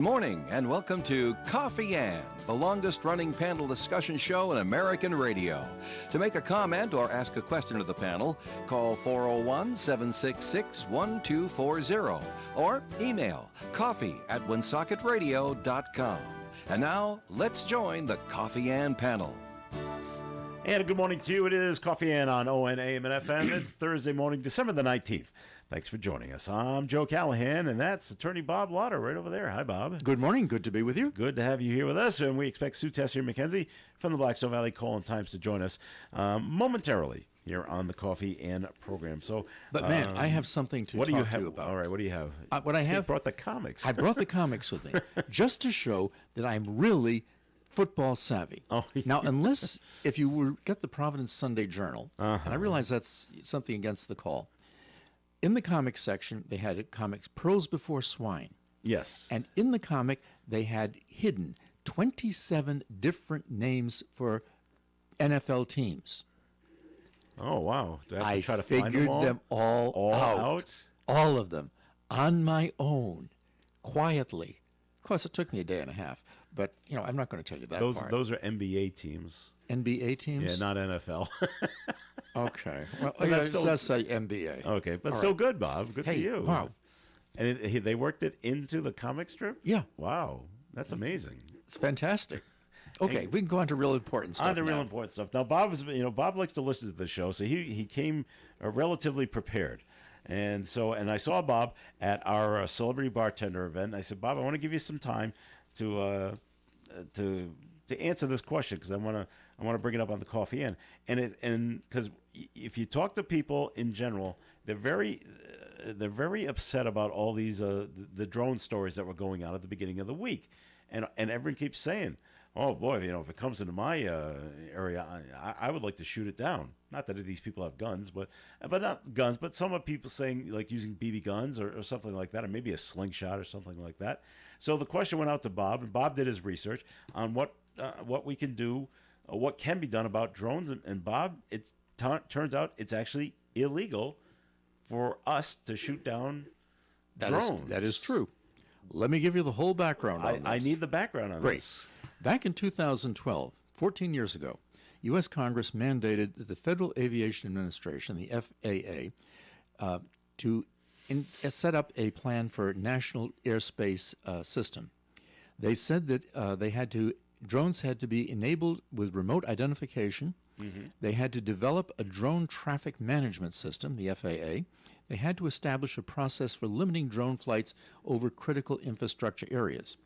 Morning and welcome to Coffee Ann, the longest running panel discussion show in American radio. To make a comment or ask a question to the panel, call 401-766-1240 or email coffee@woonsocket.radio.com. And now, let's join the Coffee Ann panel. And good morning to you. It is Coffee Ann on ONAM and FM. It's Thursday morning, December the 19th. Thanks for joining us. I'm Joe Callahan, and that's attorney Bob Lauder right over there. Hi, Bob. Good morning. Good to be with you. Good to have you here with us. And we expect Sue Tessier-McKenzie from the Blackstone Valley Call-In-Times to join us momentarily here on the Coffee Ann program. But, man, I have something to talk to you about. All right, what do you have? You brought the comics. I brought the comics with me just to show that I'm really football savvy. Oh, yeah. Now, if you get the Providence Sunday Journal, and I realize that's something against the call, in the comics section, they had comics Pearls Before Swine. Yes. And in the comic, they had hidden 27 different names for NFL teams. Oh, wow. Do I have to try to figured find them all? them all out. All of them. On my own. Quietly. Of course, it took me a day and a half. But, I'm not going to tell you that part. Those are NBA teams. NBA teams? Yeah, not NFL. Okay. Well, But that's it does say NBA. Okay, but All still right. good, Bob. Good for you. Wow. And they worked it into the comic strip? Yeah. Wow. That's amazing. It's fantastic. Okay, we can go on to real important stuff On to real now. important stuff. Now, Bob likes to listen to the show, so he came relatively prepared. And I saw Bob at our celebrity bartender event. I said, Bob, I want to give you some time to answer this question because I want to bring it up on the Coffee Inn. And because if you talk to people in general, they're very upset about all these the drone stories that were going on at the beginning of the week, and everyone keeps saying, "Oh boy, if it comes into my area, I would like to shoot it down." Not that these people have guns, but not guns, but some of people saying like using BB guns or something like that, or maybe a slingshot or something like that. So the question went out to Bob, and Bob did his research on what we can do, what can be done about drones. And Bob, it turns out it's actually illegal for us to shoot down drones. That is true. Let me give you the whole background on this. I need the background on this. Back in 2012, 14 years ago, U.S. Congress mandated that the Federal Aviation Administration, the FAA, to set up a plan for national airspace system. They said that drones had to be enabled with remote identification. Mm-hmm. They had to develop a drone traffic management system, the FAA. They had to establish a process for limiting drone flights over critical infrastructure areas.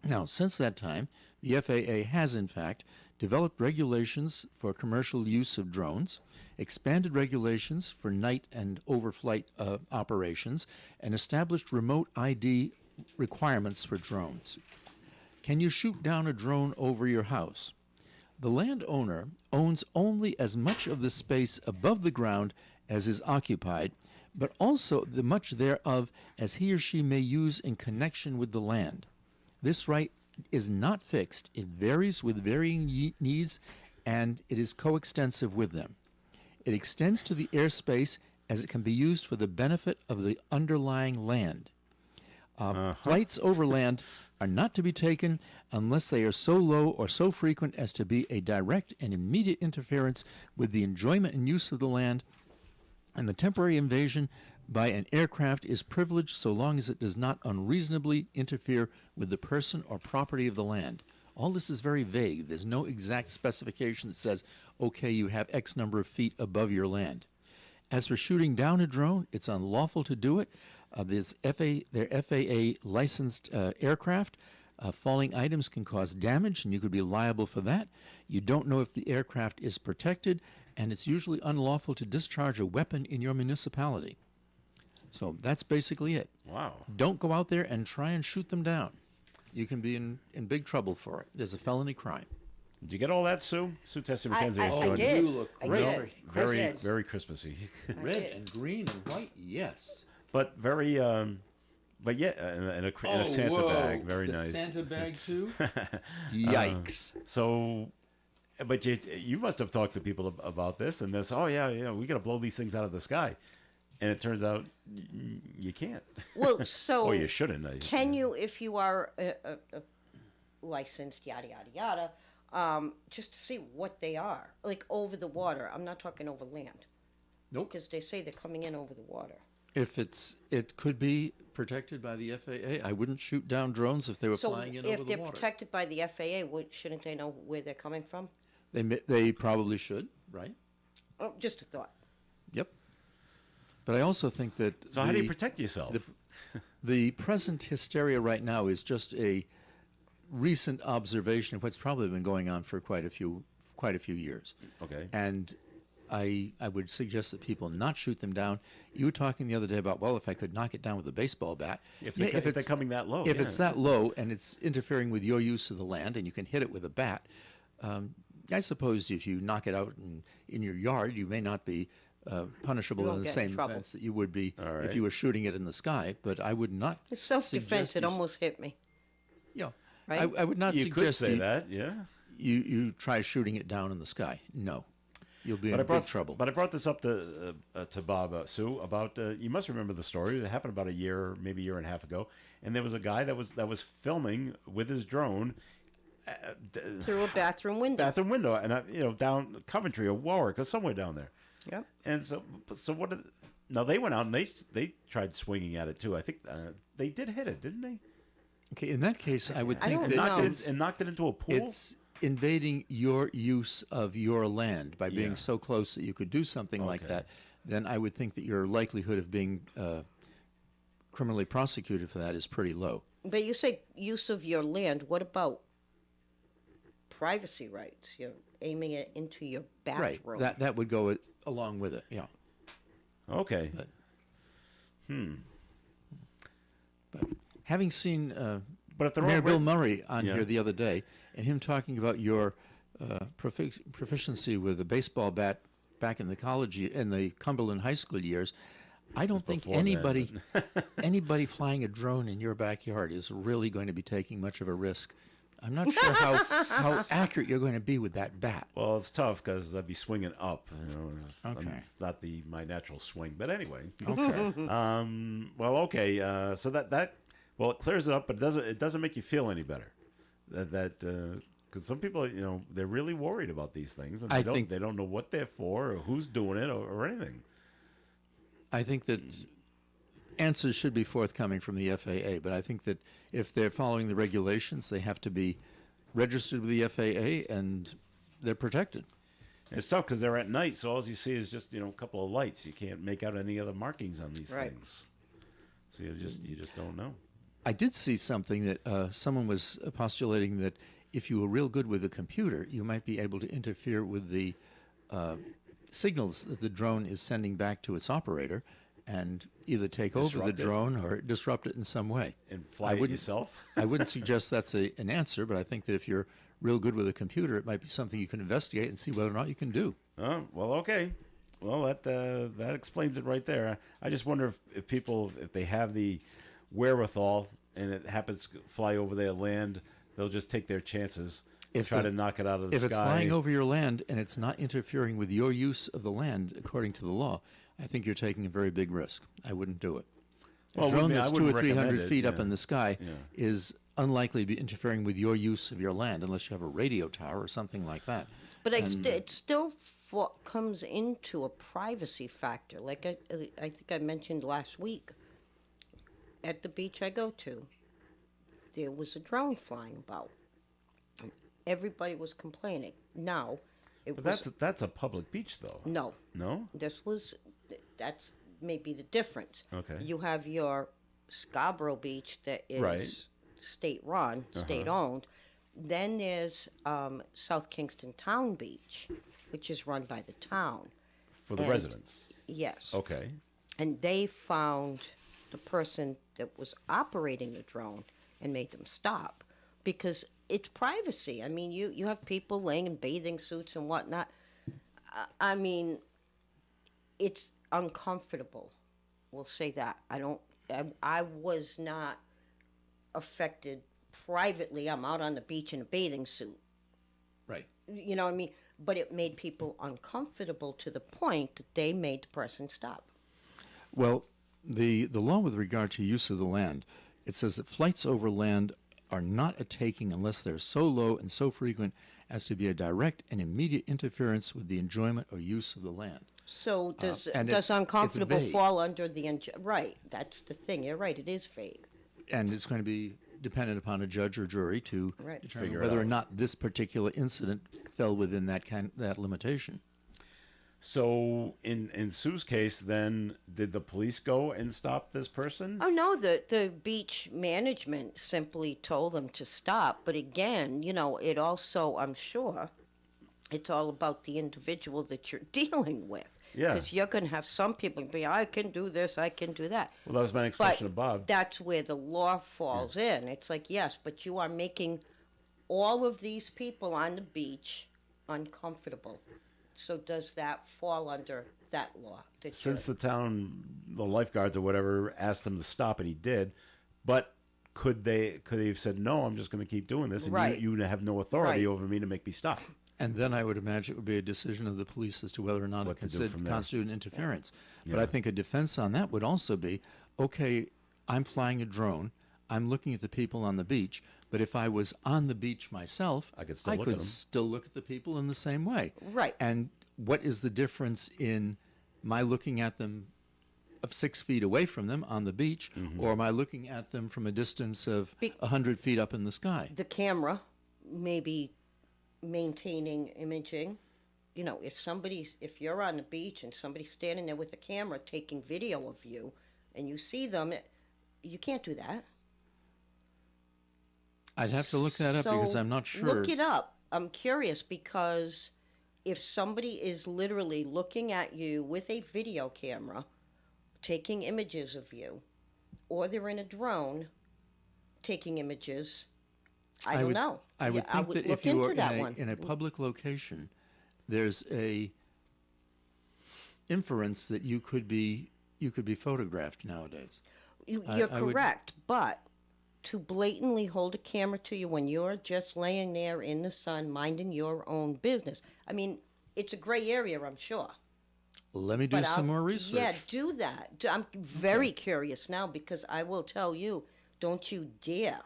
Now, since that time, the FAA has, in fact, developed regulations for commercial use of drones, expanded regulations for night and overflight operations, and established remote ID requirements for drones. Can you shoot down a drone over your house? The landowner owns only as much of the space above the ground as is occupied, but also the much thereof as he or she may use in connection with the land. This right is not fixed. It varies with varying needs, and it is coextensive with them. It extends to the airspace as it can be used for the benefit of the underlying land. Flights over land are not to be taken unless they are so low or so frequent as to be a direct and immediate interference with the enjoyment and use of the land, and the temporary invasion by an aircraft is privileged so long as it does not unreasonably interfere with the person or property of the land. All this is very vague. There's no exact specification that says, okay, you have X number of feet above your land. As for shooting down a drone, it's unlawful to do it. They're FAA licensed aircraft. Falling items can cause damage, and you could be liable for that. You don't know if the aircraft is protected, and it's usually unlawful to discharge a weapon in your municipality. So that's basically it. Wow. Don't go out there and try and shoot them down. You can be in big trouble for it. There's a felony crime. Did you get all that, Sue? Sue Tessier-McKenzie. I did. You look I great. did. Very, Chris did. very Christmassy. Red and green and white, yes. But very, but yeah, in a Santa bag. Very the nice. Santa bag, too? Yikes. But you must have talked to people about this and this. Oh, yeah, we got to blow these things out of the sky. and it turns out you can't. Well, so Or you shouldn't. can you, if you are a licensed, yada yada yada, just to see what they are, like over the water? I'm not talking over land. Nope. Because they say they're coming in over the water. If it could be protected by the FAA, I wouldn't shoot down drones if they were So flying in if over the they're water. protected by the FAA, shouldn't they know where they're coming from? They probably should, right? Oh, just a thought. Yep. But I also think that So how do you protect yourself? the present hysteria right now is just a recent observation of what's probably been going on for quite a few years. Okay. And I would suggest that people not shoot them down. You were talking the other day about, well, if I could knock it down with a baseball bat. If Yeah, they're coming that low. If yeah. it's that low and it's interfering with your use of the land and you can hit it with a bat, I suppose if you knock it out in your yard, you may not be punishable You in won't the get in same trouble. offense that you would be All right. if you were shooting it in the sky. But I would not. It's self-defense. suggest It you- almost hit me. Yeah. Right? I would not You could suggest say that, yeah. you try shooting it down in the sky. No. You'll be in big trouble. But I brought this up to Bob Sue about you must remember the story. It happened about maybe a year and a half ago, and there was a guy that was filming with his drone Through a bathroom window. bathroom window, and down Coventry or Warwick or somewhere down there. Yep. And so what? Now they went out and they tried swinging at it too. I think they did hit it, didn't they? Okay, in that case, I would I think don't that know. And knocked it into a pool. it's invading your use of your land by being Yeah. so close that you could do something like Okay. that. Then I would think that your likelihood of being criminally prosecuted for that is pretty low. But you say use of your land. What about privacy rights? You're aiming it into your bathroom. Right. That would go along with it. Yeah. Okay. But- But having seen But if they're Mayor all Bill red- Murray on Yeah. here the other day, and him talking about your proficiency with a baseball bat back in the Cumberland High School years, I don't think before that, anybody flying a drone in your backyard is really going to be taking much of a risk. I'm not sure how accurate you're going to be with that bat. Well, it's tough because I'd be swinging up. Okay. It's not my natural swing, but anyway. Okay. Well, okay. So that it clears it up, but it doesn't make you feel any better. Because some people, they're really worried about these things, and I they think- don't know what they're for or who's doing it or anything. I think that answers should be forthcoming from the FAA, but I think that if they're following the regulations, they have to be registered with the FAA and they're protected. It's tough because they're at night, so all you see is just a couple of lights. You can't make out any other markings on these Right. things, so you just don't know. I did see something that someone was postulating that if you were real good with a computer, you might be able to interfere with the signals that the drone is sending back to its operator and either take over the Disrupt it. drone or disrupt it in some way. And fly it wouldn't- yourself. I wouldn't suggest that's an answer, but I think that if you're real good with a computer, it might be something you can investigate and see whether or not you can do. Oh, well, okay. Well, that explains it right there. I just wonder if people, if they have the wherewithal and it happens to fly over their land, they'll just take their chances, If try the- to knock it out of the If sky. it's flying over your land and it's not interfering with your use of the land according to the law, I think you're taking a very big risk. I wouldn't do it. A Well, drone I that's 200 or wouldn't 300 recommend it, feet up yeah. in the sky Yeah. is unlikely to be interfering with your use of your land unless you have a radio tower or something like that. But it still comes into a privacy factor. Like I think I mentioned last week, at the beach I go to, there was a drone flying about. Everybody was complaining. Now, it But was that's a public beach, though. no. No? That's maybe the difference. Okay. You have your Scarborough Beach that is Right. state run, state owned. Then there's South Kingston Town Beach, which is run by the town. For the And- residents. Yes. Okay. And they found the person that was operating the drone and made them stop because it's privacy. I mean, you have people laying in bathing suits and whatnot. I mean, it's uncomfortable. We'll say that. I was not affected privately. I'm out on the beach in a bathing suit. Right. You know what I mean? But it made people uncomfortable to the point that they made the person stop. Well, the law with regard to use of the land, it says that flights over land are not a taking unless they're so low and so frequent as to be a direct and immediate interference with the enjoyment or use of the land. So does and does it's uncomfortable vague. fall under the right? That's the thing. You're right. It is vague. And it's going to be dependent upon a judge or jury to Right. determine Figure it whether or out. not this particular incident fell within that limitation. So in Sue's case, then did the police go and stop this person? Oh no, the beach management simply told them to stop. But again, it also, I'm sure, it's all about the individual that you're dealing with. Yeah. Because you're going to have some people be, I can do this, I can do that. Well, that was my next But question to Bob. that's where the law falls in. It's like, yes, but you are making all of these people on the beach uncomfortable. So does that fall under that law? That Since you're- the town, the lifeguards or whatever, asked him to stop, and he did, but could they have said, no, I'm just going to keep doing this, and Right. you have no authority Right. over me to make me stop? And then I would imagine it would be a decision of the police as to whether or not What it to do from there. constituted interference. But Yeah. I think a defense on that would also be, okay, I'm flying a drone, I'm looking at the people on the beach, but if I was on the beach myself, I could still look at them. still look at the people in the same way. Right. And what is the difference in my looking at them of 6 feet away from them on the beach, Mm-hmm. or am I looking at them from a distance of Be- 100 feet up in the sky? the camera maybe maintaining imaging. If you're on the beach and somebody's standing there with a camera taking video of you and you see them, you can't do that. I'd have to look that up because So I'm not sure. Look it up. I'm curious because if somebody is literally looking at you with a video camera, taking images of you, or they're in a drone taking images, I don't would, know. I would Yeah, think would that look if you are into that one. in a public location, there's a inference that you could be photographed nowadays. You're I would- correct, but to blatantly hold a camera to you when you're just laying there in the sun minding your own business. I mean, it's a gray area, I'm sure. Let me do But some I'll- more research. Yeah, do that. I'm very curious now because I will tell you, don't you dare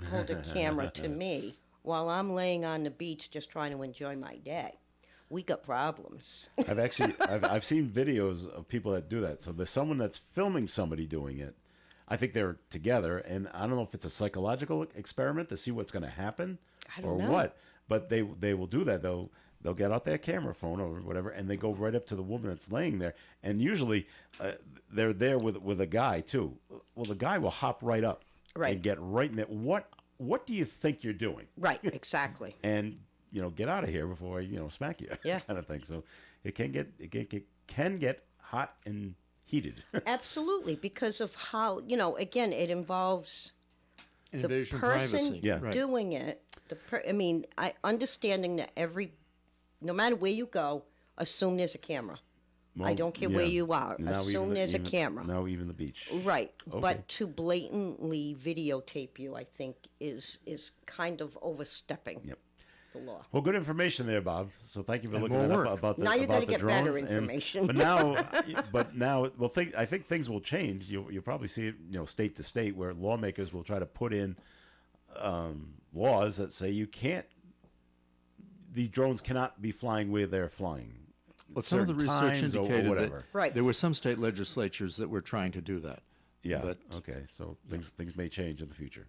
hold a camera to me while I'm laying on the beach just trying to enjoy my day. We got problems. I've seen videos of people that do that. So there's someone that's filming somebody doing it. I think they're together, and I don't know if it's a psychological experiment to see what's going to happen I don't or know. what. But they will do that. They'll get out their camera phone or whatever, and they go right up to the woman that's laying there. And usually they're there with a guy too. Well, the guy will hop right up Right. and get right in there. What do you think you're doing? Right, exactly. And get out of here before I smack you. Yeah. kind of thing. So it can get hot and heated. Absolutely, because of how, again, it involves Invasion the of person privacy. Yeah. Right. doing it. Understanding that no matter where you go, assume there's a camera. I Well, don't care where yeah. you are. Now Assume even- there's even- a camera. Now even the beach. Right, Okay. but to blatantly videotape you, I think, is kind of overstepping Yep. the law. Well, good information there, Bob. So thank you for And looking more that work. up about the Now you about gotta the get better drones. information. But now, well, I think things will change. You'll probably see it, state to state, where lawmakers will try to put in laws that say these drones cannot be flying where they're flying. Well, some of the certain research times or indicated whatever. that Right. there were some state legislatures that were trying to do that. Yeah. But Okay. So things may change in the future.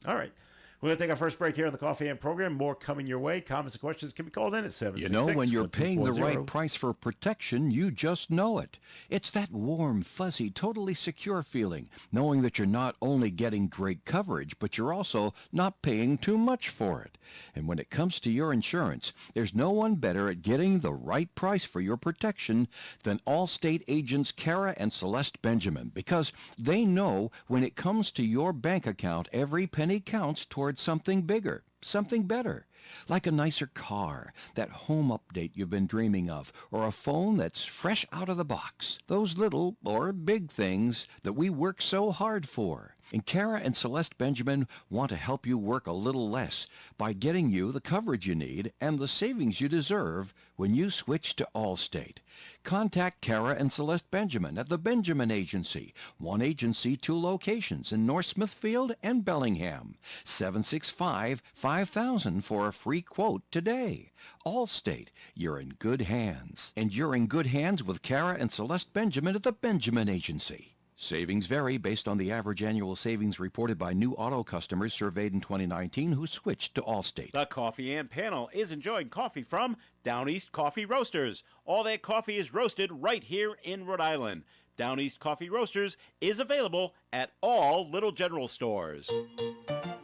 All right. We're going to take our first break here on the Coffee and program. More coming your way. Comments and questions can be called in at 766 When you're paying the 1240. right price for protection, you just know it. It's that warm, fuzzy, totally secure feeling, knowing that you're not only getting great coverage, but you're also not paying too much for it. And when it comes to your insurance, there's no one better at getting the right price for your protection than Allstate agents Kara and Celeste Benjamin, because they know when it comes to your bank account, every penny counts towards something bigger. something better, like a nicer car, that home update you've been dreaming of, or a phone that's fresh out of the box. Those little or big things that we work so hard for. And Kara and Celeste Benjamin want to help you work a little less by getting you the coverage you need and the savings you deserve when you switch to Allstate. Contact Kara and Celeste Benjamin at the Benjamin Agency. One agency, 2 locations in North Smithfield and Bellingham. 765-5000 for a free quote today. Allstate, you're in good hands. And you're in good hands with Kara and Celeste Benjamin at the Benjamin Agency. Savings vary based on the average annual savings reported by new auto customers surveyed in 2019 who switched to Allstate. The Coffee and Panel is enjoying coffee from Down East Coffee Roasters. All their coffee is roasted right here in Rhode Island. Down East Coffee Roasters is available at all Little General stores.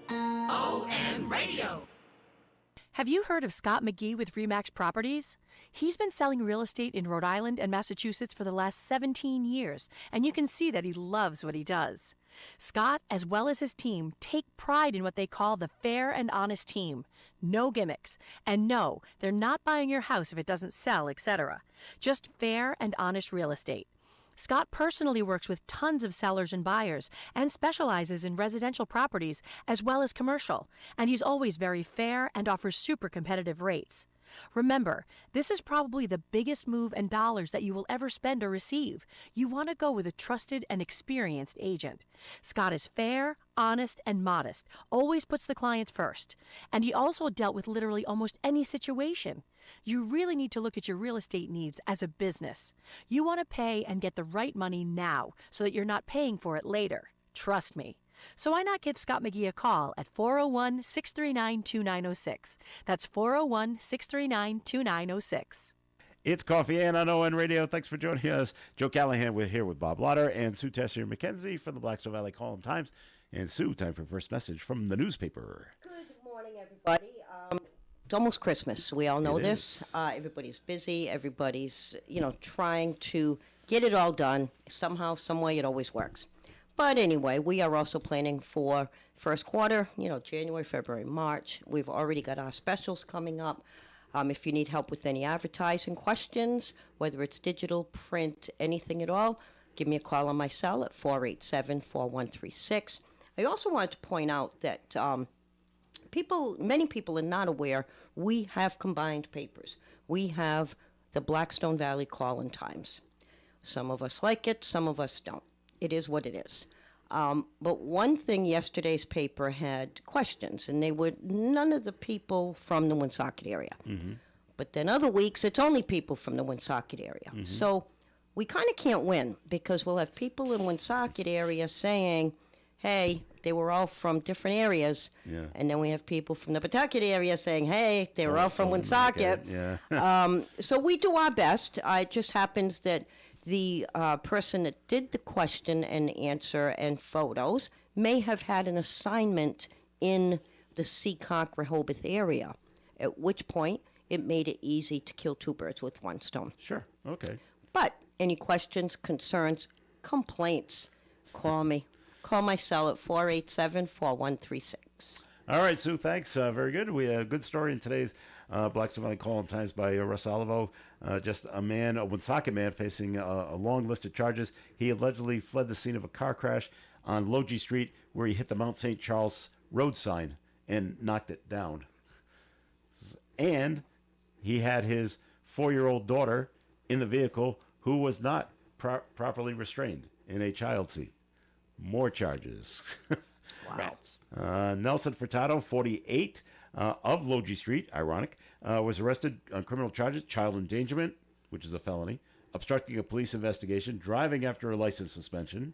OM Radio. Have you heard of Scott McGee with RE/MAX Properties? He's been selling real estate in Rhode Island and Massachusetts for the last 17 years, and you can see that he loves what he does. Scott, as well as his team, take pride in what they call the fair and honest team. No gimmicks. And no, they're not buying your house if it doesn't sell, etc. Just fair and honest real estate. Scott personally works with tons of sellers and buyers and specializes in residential properties as well as commercial, and he's always very fair and offers super competitive rates. Remember, this is probably the biggest move in dollars that you will ever spend or receive. You want to go with a trusted and experienced agent. Scott is fair, honest, and modest, always puts the clients first. And he also dealt with literally almost any situation. You really need to look at your real estate needs as a business. You want to pay and get the right money now so that you're not paying for it later. Trust me. So why not give Scott McGee a call at 401-639-2906. That's 401-639-2906. It's Coffee and on ON Radio. Thanks for joining us. Joe Callahan, we're here with Bob Lauder and Sue Tessier-McKenzie from the Blackstone Valley Call-in-Times. And Sue, time for first message from the newspaper. Good morning, everybody. It's almost Christmas. We all know It this. Everybody's busy. Everybody's, trying to get it all done. Somehow, some way, it always works. But anyway, we are also planning for first quarter, January, February, March. We've already got our specials coming up. If you need help with any advertising questions, whether it's digital, print, anything at all, give me a call on my cell at 487-4136. I also wanted to point out that many people are not aware, we have combined papers. We have the Blackstone Valley Call-in-Times. Some of us like it, some of us don't. It is what it is. But one thing, yesterday's paper had questions, and they were none of the people from the Woonsocket area. Mm-hmm. But then other weeks, it's only people from the Woonsocket area. Mm-hmm. So we kind of can't win, because we'll have people in Woonsocket area saying, hey, they were all from different areas. Yeah. And then we have people from the Pawtucket area saying, hey, they were all from Woonsocket. Yeah. So we do our best. It just happens that the person that did the question and answer and photos may have had an assignment in the Seekonk, Rehoboth area, at which point it made it easy to kill 2 birds with 1 stone. Sure. Okay. But any questions, concerns, complaints, call me. Call my cell at 487-4136. All right, Sue, thanks. Very good. We had a good story in today's Blackstone Valley Call-in-Times by Russ Olivo. Just a Woonsocket man facing a long list of charges. He allegedly fled the scene of a car crash on Logie Street where he hit the Mount St. Charles road sign and knocked it down. And he had his 4-year-old daughter in the vehicle who was not properly restrained in a child seat. More charges. Wow. Nelson Furtado, 48, of Logie Street, ironic, was arrested on criminal charges, child endangerment, which is a felony, obstructing a police investigation, driving after a license suspension,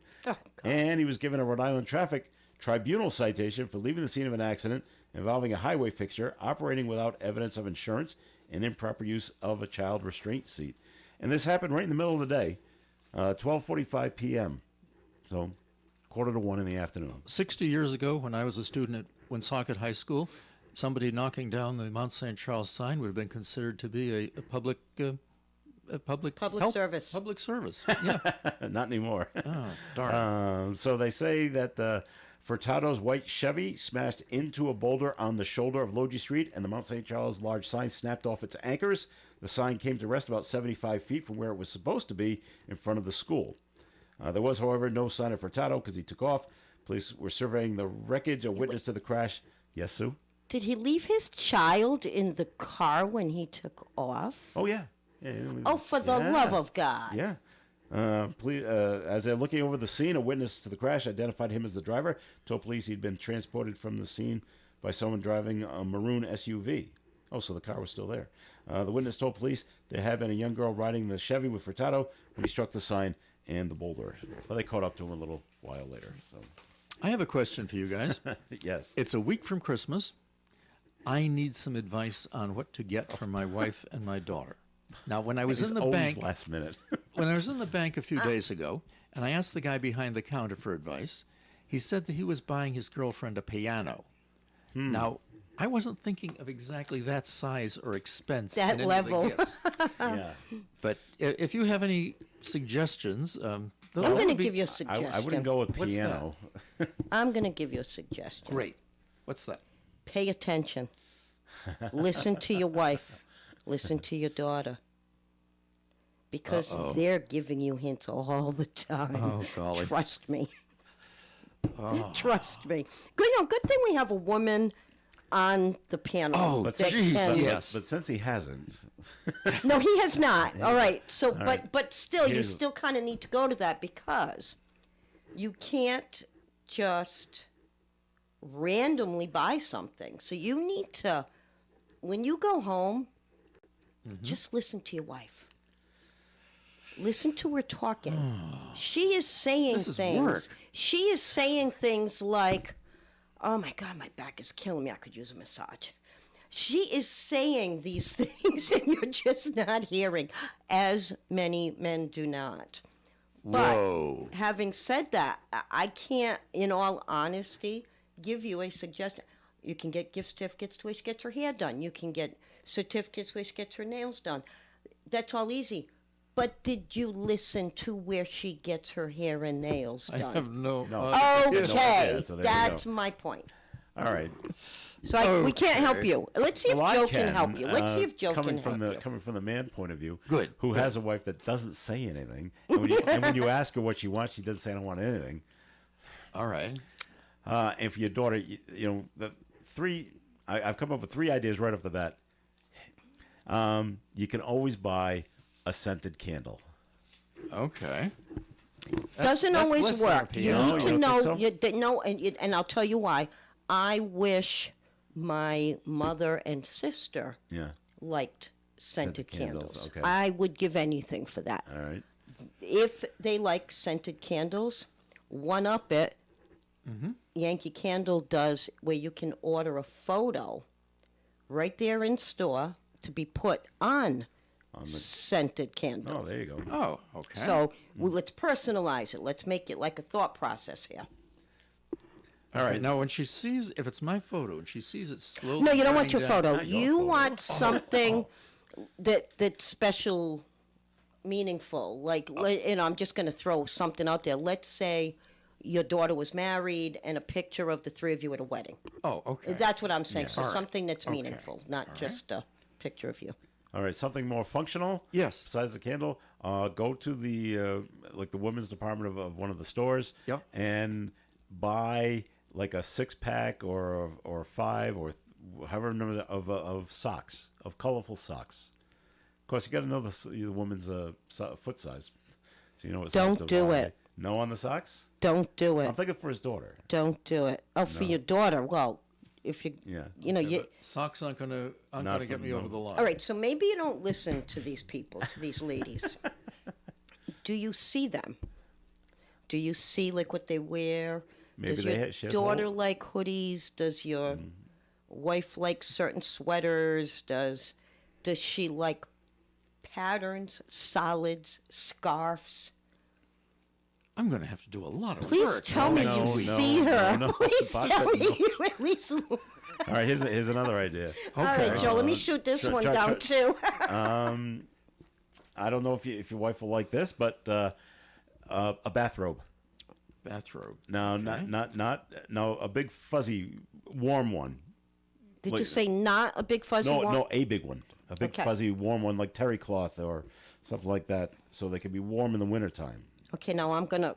and he was given a Rhode Island Traffic Tribunal citation for leaving the scene of an accident involving a highway fixture, operating without evidence of insurance, and improper use of a child restraint seat. And this happened right in the middle of the day, 12:45 p.m., so 1:45 in the afternoon. 60 years ago, when I was a student at Woonsocket High School, somebody knocking down the Mount St. Charles sign would have been considered to be a public service. Public service. Yeah. Not anymore. Oh, darn. So they say that Furtado's white Chevy smashed into a boulder on the shoulder of Logie Street, and the Mount St. Charles large sign snapped off its anchors. The sign came to rest about 75 feet from where it was supposed to be in front of the school. There was, however, no sign of Furtado because he took off. Police were surveying the wreckage. A witness to the crash. Yes, Sue? Did he leave his child in the car when he took off? Oh, yeah. Oh, for the love of God. Yeah. As they're looking over the scene, a witness to the crash identified him as the driver, told police he'd been transported from the scene by someone driving a maroon SUV. Oh, so the car was still there. The witness told police there had been a young girl riding the Chevy with Furtado when he struck the sign and the boulder. But they caught up to him a little while later. So, I have a question for you guys. yes. It's a week from Christmas. I need some advice on what to get for my wife and my daughter. Now, when I was It's in the always bank, last minute. when I was in the bank a few days ago, and I asked the guy behind the counter for advice, he said that he was buying his girlfriend a piano. Now, I wasn't thinking of exactly that size or expense. That in any level. Of the gifts. yeah. But if you have any suggestions, those I'm would going to be give you a suggestion. I wouldn't go with What's piano. I'm going to give you a suggestion. great. What's that? Pay attention. Listen to your wife. Listen to your daughter. Because they're giving you hints all the time. Oh, golly. Trust me. Trust me. Good thing we have a woman on the panel. Oh, But that geez, can- yes. But since he hasn't, No, he has not. All right. So, right. but still, you Here's- still kind of need to go to that because you can't just randomly buy something. So you need to, when you go home, just listen to your wife. Listen to her talking. She is saying This is things. work. She is saying things like, "Oh my God, my back is killing me. I could use a massage." She is saying these things, and you're just not hearing. As many men do not. But Whoa. having said that, I can't, in all honesty, give you a suggestion. You can get gift certificates to where she gets her hair done. You can get certificates where she gets her nails done. That's all easy. But did you listen to where she gets her hair and nails I done? have no. No. Okay, idea, so there you that's go. my point. all right. So we can't help Okay. you. Let's see if Well, I Joe can help you. Let's see if Joe coming can from help the you. coming from the man point of view, Good, who good. has a wife that doesn't say anything, and when you ask her what she wants, she doesn't say I don't want anything. All right. And for your daughter, you know, the three, I've come up with 3 ideas right off the bat. You can always buy a scented candle. Okay. Doesn't that's always less than a work. You piano. You need to don't know. think so? No, and I'll tell you why. I wish my mother and sister Yeah. liked scented Scented candles, candles. okay. I would give anything for that. All right. If they like scented candles, one up it. Yankee Candle does where you can order a photo right there in store to be put on scented candle. Oh, there you go. Oh, okay. So let's personalize it. Let's make it like a thought process here. all right. Now, when she sees, if it's my photo, and she sees it slowly. No, you don't want your burning down- photo. Not your You photo. want something that's special, meaningful. Like, I'm just going to throw something out there. Let's say your daughter was married and a picture of the 3 of you at a wedding. Oh, okay. That's what I'm saying. So All right. something that's Okay. meaningful, not just a picture of you. All right, something more functional. Yes. Besides the candle, go to the like the women's department of one of the stores. Yep. And buy like a 6-pack or 5 or however number of socks, of colorful socks. Of course, you got to know the woman's foot size, so you know what size Don't to do buy. it. No on the socks. Don't do I'm it. thinking for his daughter. Don't do it. Oh, for your daughter. Well, if you, Yeah. you know, Yeah, you. but socks aren't going to Not get for- me no. over the line. All right, so maybe you don't listen to these people, to these ladies. Do you see them? Do you see like what they wear? Maybe Does they your ha- she has a daughter whole- like hoodies? Does your wife like certain sweaters? Does she like patterns, solids, scarves? I'm going to have to do a lot of Please work. tell me no, you no, see her. no, no. Please Bob tell said me no. you at least. All right, here's another idea. All right, Okay. Joe. Let me shoot this try- one try- down too. I don't know if your wife will like this, but a bathrobe. bathrobe. No, no, a big fuzzy warm one. Did Like- you say not a big fuzzy No, one? no, a big one. A big Okay. fuzzy warm one like terry cloth or something like that, so they can be warm in the wintertime. Okay, now I'm going to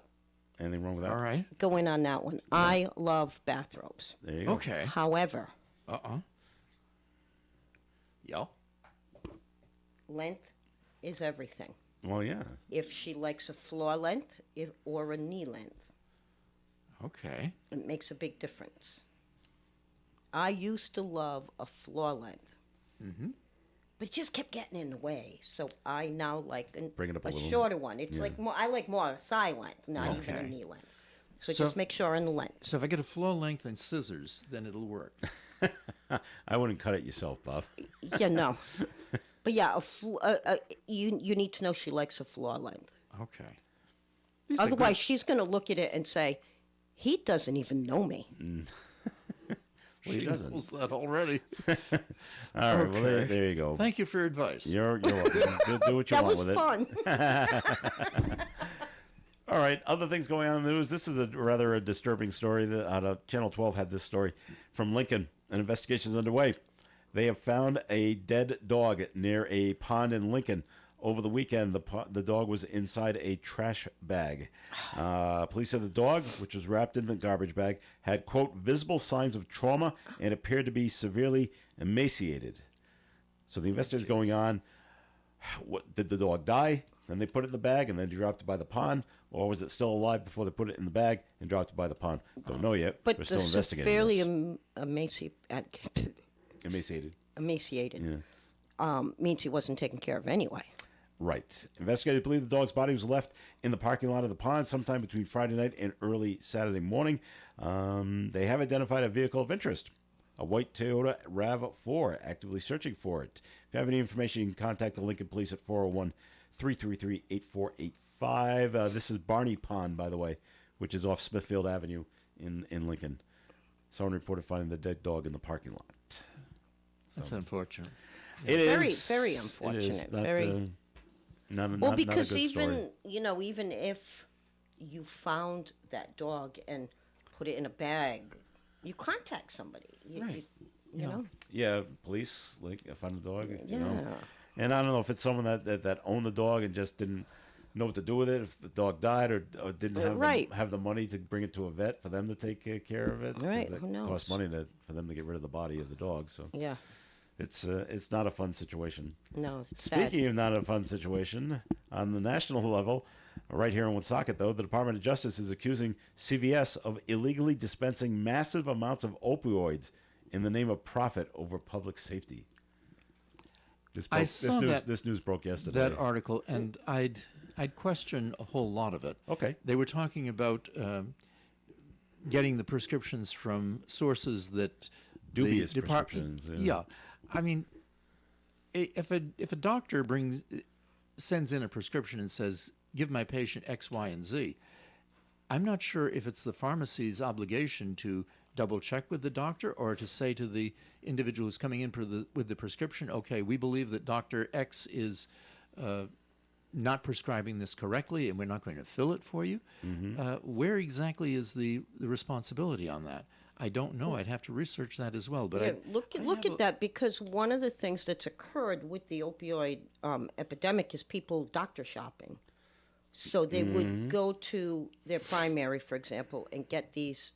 Anything wrong with that? All right. go in on that one. I love bathrobes. There you go. Okay. However, Yeah. length is everything. Well, yeah. If she likes a floor length or a knee length, Okay. it makes a big difference. I used to love a floor length, but it just kept getting in the way. So I now like Bring it up a little. shorter one. It's like more. I like more a thigh length, not even a Okay. knee length. So, So- just make sure on the length. So if I get a floor length and scissors, then it'll work. I wouldn't cut it yourself, Bob. Yeah, no. But yeah, you need to know she likes a floor length. Okay. These are good- Otherwise, she's going to look at it and say, "He doesn't even know me." Well, he she doesn't. knows that already. All right. Well, Okay. there you go. Thank you for your advice. You're welcome. Do what you That want was with it. fun. All right, other things going on in the news. This is a disturbing story. Channel 12 had this story from Lincoln. An investigation is underway. They have found a dead dog near a pond in Lincoln. Over the weekend, the dog was inside a trash bag. Police said the dog, which was wrapped in the garbage bag, had, quote, visible signs of trauma and appeared to be severely emaciated. So the investigation is going on. What, did the dog die? Then they put it in the bag and then dropped it by the pond, or was it still alive before they put it in the bag and dropped it by the pond? Don't know yet. But We're still the investigating. severely this. Emaciated. emaciated means he wasn't taken care of anyway. Right. Investigators believe the dog's body was left in the parking lot of the pond sometime between Friday night and early Saturday morning. They have identified a vehicle of interest, a white Toyota RAV4, actively searching for it. If you have any information, you can contact the Lincoln Police at 401-333-8485. This is Barney Pond, by the way, which is off Smithfield Avenue in Lincoln. Someone reported finding the dead dog in the parking lot. That's unfortunate. It Very, is very it is unfortunate. not, Very. not, Well, not because a good story. even if you found that dog and put it in a bag, you contact somebody. Right. You know. Yeah, police, like, I found a dog, you know. Yeah. And I don't know if it's someone that owned the dog and just didn't know what to do with it, if the dog died or didn't have, Right. have the money to bring it to a vet for them to take care of it. 'cause Right, that who knows? costs money for them to get rid of the body of the dog. So Yeah. it's not a fun situation. No. It's sad. Speaking of not a fun situation, on the national level, right here in Woonsocket, though, the Department of Justice is accusing CVS of illegally dispensing massive amounts of opioids in the name of profit over public safety. I saw This news broke yesterday. that article, and I'd question a whole lot of it. Okay. They were talking about getting the prescriptions from sources that Dubious the prescriptions, yeah. Yeah, I mean, if a doctor sends in a prescription and says, "Give my patient X, Y, and Z," I'm not sure if it's the pharmacy's obligation to double check with the doctor or to say to the individual who's coming in with the prescription, okay, we believe that Dr. X is not prescribing this correctly and we're not going to fill it for you. Where exactly is the responsibility on that? I don't know. I'd have to research that as well. But Yeah, look at that, because one of the things that's occurred with the opioid epidemic is people doctor shopping. So they would go to their primary, for example, and get these,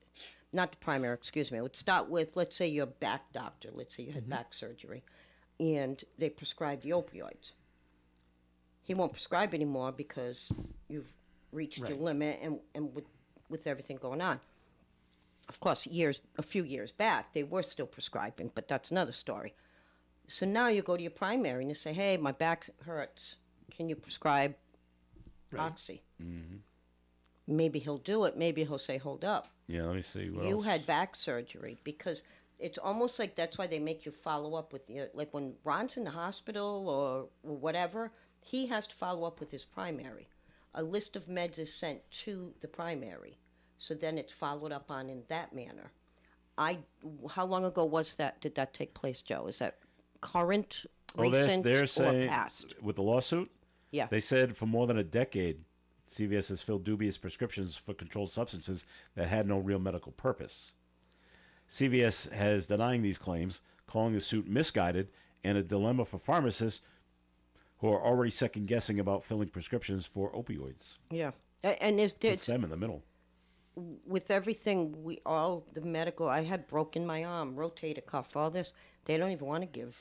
not the primary, excuse me. It would start with, let's say, your back doctor. Let's say you had back surgery, and they prescribe the opioids. He won't prescribe anymore because you've reached your limit, and with everything going on. Of course, a few years back, they were still prescribing, but that's another story. So now you go to your primary and you say, "Hey, my back hurts. Can you prescribe Oxy?" Maybe he'll do it. Maybe he'll say, "Hold up. Yeah, let me see. What You else? had back surgery," because it's almost like that's why they make you follow up with like when Ron's in the hospital or whatever, he has to follow up with his primary. A list of meds is sent to the primary, so then it's followed up on in that manner. How long ago was that? Did that take place, Joe? Is that current, Well, recent, they're or saying past? with the lawsuit, Yeah. they said for more than a decade, CVS has filled dubious prescriptions for controlled substances that had no real medical purpose. CVS has denying these claims, calling the suit misguided and a dilemma for pharmacists who are already second-guessing about filling prescriptions for opioids. Yeah. And there's It's them in the middle. with everything, the medical, I had broken my arm, rotator cuff, all this, they don't even want to give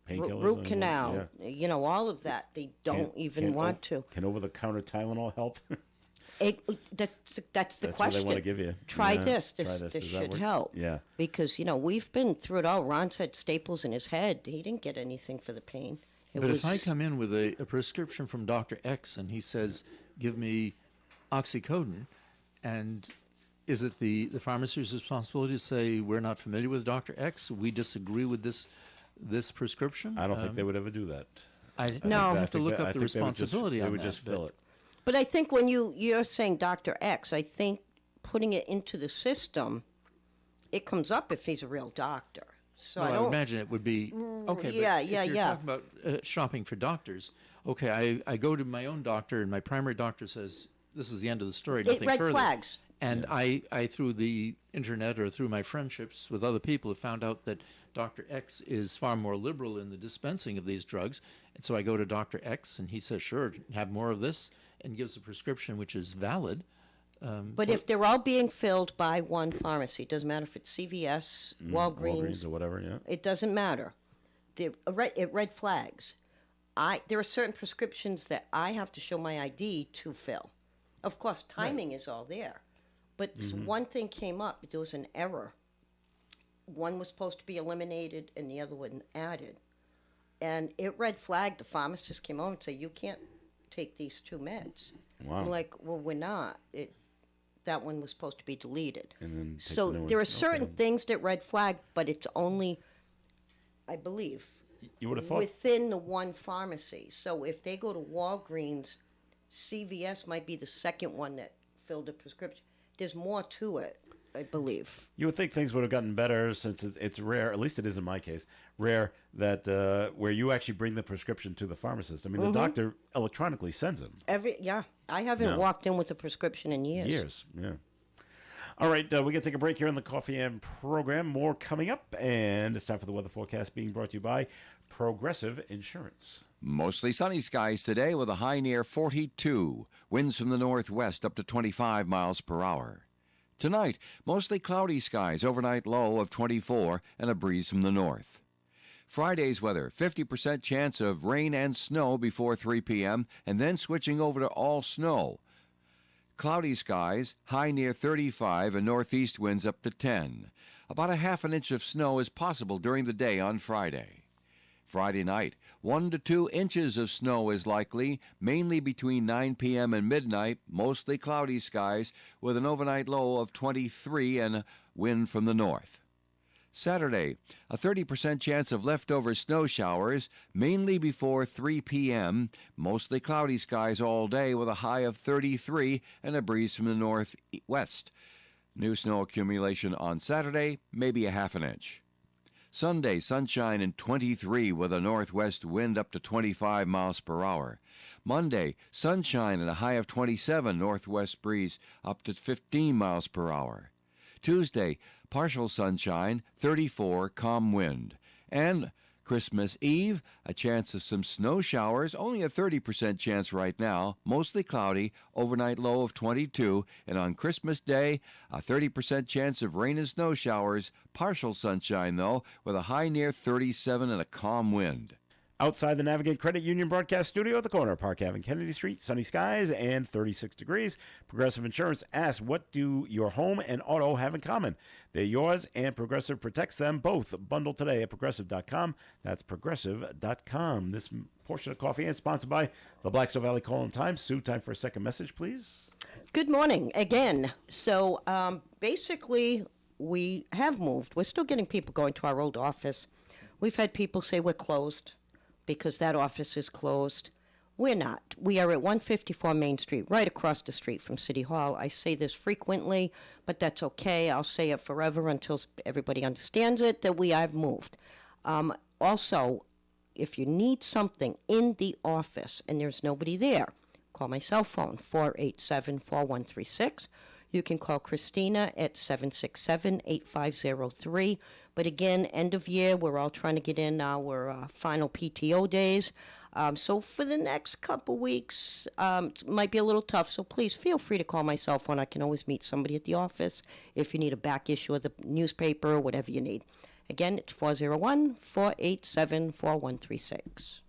Painkillers. root and- canal, yeah. all of that. They don't even want to. Can over-the-counter Tylenol help? That's the That's what question. they want to give you. Try Yeah, this. try This Does that should work? help. Yeah. Because, we've been through it all. Ron's had staples in his head. He didn't get anything for the pain. But if I come in with a prescription from Dr. X and he says, give me oxycodone, and is it the pharmacy's responsibility to say, we're not familiar with Dr. X, we disagree with this prescription? I don't think they would ever do that. No. I I have to think look that- up I the think they would just- responsibility on They would that. just fill it. But I think when you're saying Dr. X, I think putting it into the system, it comes up if he's a real doctor. So Well, I I don't. would imagine it would be okay. yeah, but if yeah, you're yeah. talking about shopping for doctors. Okay, I go to my own doctor, and my primary doctor says this is the end of the story. Nothing red further. flags. And I through the internet or through my friendships with other people, have found out that Dr. X is far more liberal in the dispensing of these drugs, and so I go to Dr. X, and he says, "Sure, have more of this," and gives a prescription which is valid. But if they're all being filled by one pharmacy, it doesn't matter if it's CVS, Walgreens, or whatever, yeah. it doesn't matter. It red flags. There are certain prescriptions that I have to show my ID to fill. Of course, timing is all there. But one thing came up. There was an error. One was supposed to be eliminated and the other one added. And it red flagged. The pharmacist came over and said, you can't take these two meds. Wow. I'm like, well, we're not. That one was supposed to be deleted. And then take So the new there one. are certain Okay. things that red flag, but it's only, I believe, You would have thought. within the one pharmacy. So if they go to Walgreens, CVS might be the second one that filled a prescription. There's more to it, I believe. You would think things would have gotten better since it's rare, at least it is in my case, rare that where you actually bring the prescription to the pharmacist. I mean, the doctor electronically sends it. I haven't No. walked in with a prescription in years. Years, yeah. All right, we're going to take a break here on the Coffee and program. More coming up, and it's time for the weather forecast being brought to you by Progressive Insurance. Mostly sunny skies today with a high near 42. Winds from the northwest up to 25 miles per hour. Tonight, mostly cloudy skies, overnight low of 24 and a breeze from the north. Friday's weather, 50% chance of rain and snow before 3 p.m. and then switching over to all snow. Cloudy skies, high near 35 and northeast winds up to 10. About a half an inch of snow is possible during the day on Friday. Friday night, 1 to 2 inches of snow is likely, mainly between 9 p.m. and midnight, mostly cloudy skies, with an overnight low of 23 and a wind from the north. Saturday, a 30% chance of leftover snow showers, mainly before 3 p.m., mostly cloudy skies all day with a high of 33 and a breeze from the northwest. New snow accumulation on Saturday, maybe a half an inch. Sunday, sunshine and 23 with a northwest wind up to 25 miles per hour. Monday, sunshine and a high of 27, northwest breeze up to 15 miles per hour. Tuesday, partial sunshine, 34, calm wind. And Christmas Eve, a chance of some snow showers, only a 30% chance right now, mostly cloudy, overnight low of 22, and on Christmas Day, a 30% chance of rain and snow showers, partial sunshine though, with a high near 37 and a calm wind. Outside the Navigate Credit Union broadcast studio at the corner of Park Ave and Kennedy Street, sunny skies and 36 degrees. Progressive Insurance asks, what do your home and auto have in common? They're yours, and Progressive protects them both. Bundle today at Progressive.com. That's Progressive.com. This portion of Coffee is sponsored by the Blackstone Valley Call-in-Times. Sue, time for a second message, please. Good morning again. So basically, we have moved. We're still getting people going to our old office. We've had people say we're closed because that office is closed. We're not. We are at 154 Main Street, right across the street from City Hall. I say this frequently, but that's okay. I'll say it forever until everybody understands it, that we have moved. Also, if you need something in the office and there's nobody there, call my cell phone, 487-4136. You can call Christina at 767-8503. But again, end of year, we're all trying to get in our final PTO days. So for the next couple weeks, it might be a little tough. So please feel free to call my cell phone. I can always meet somebody at the office if you need a back issue of the newspaper or whatever you need. Again, it's 401-487-4136.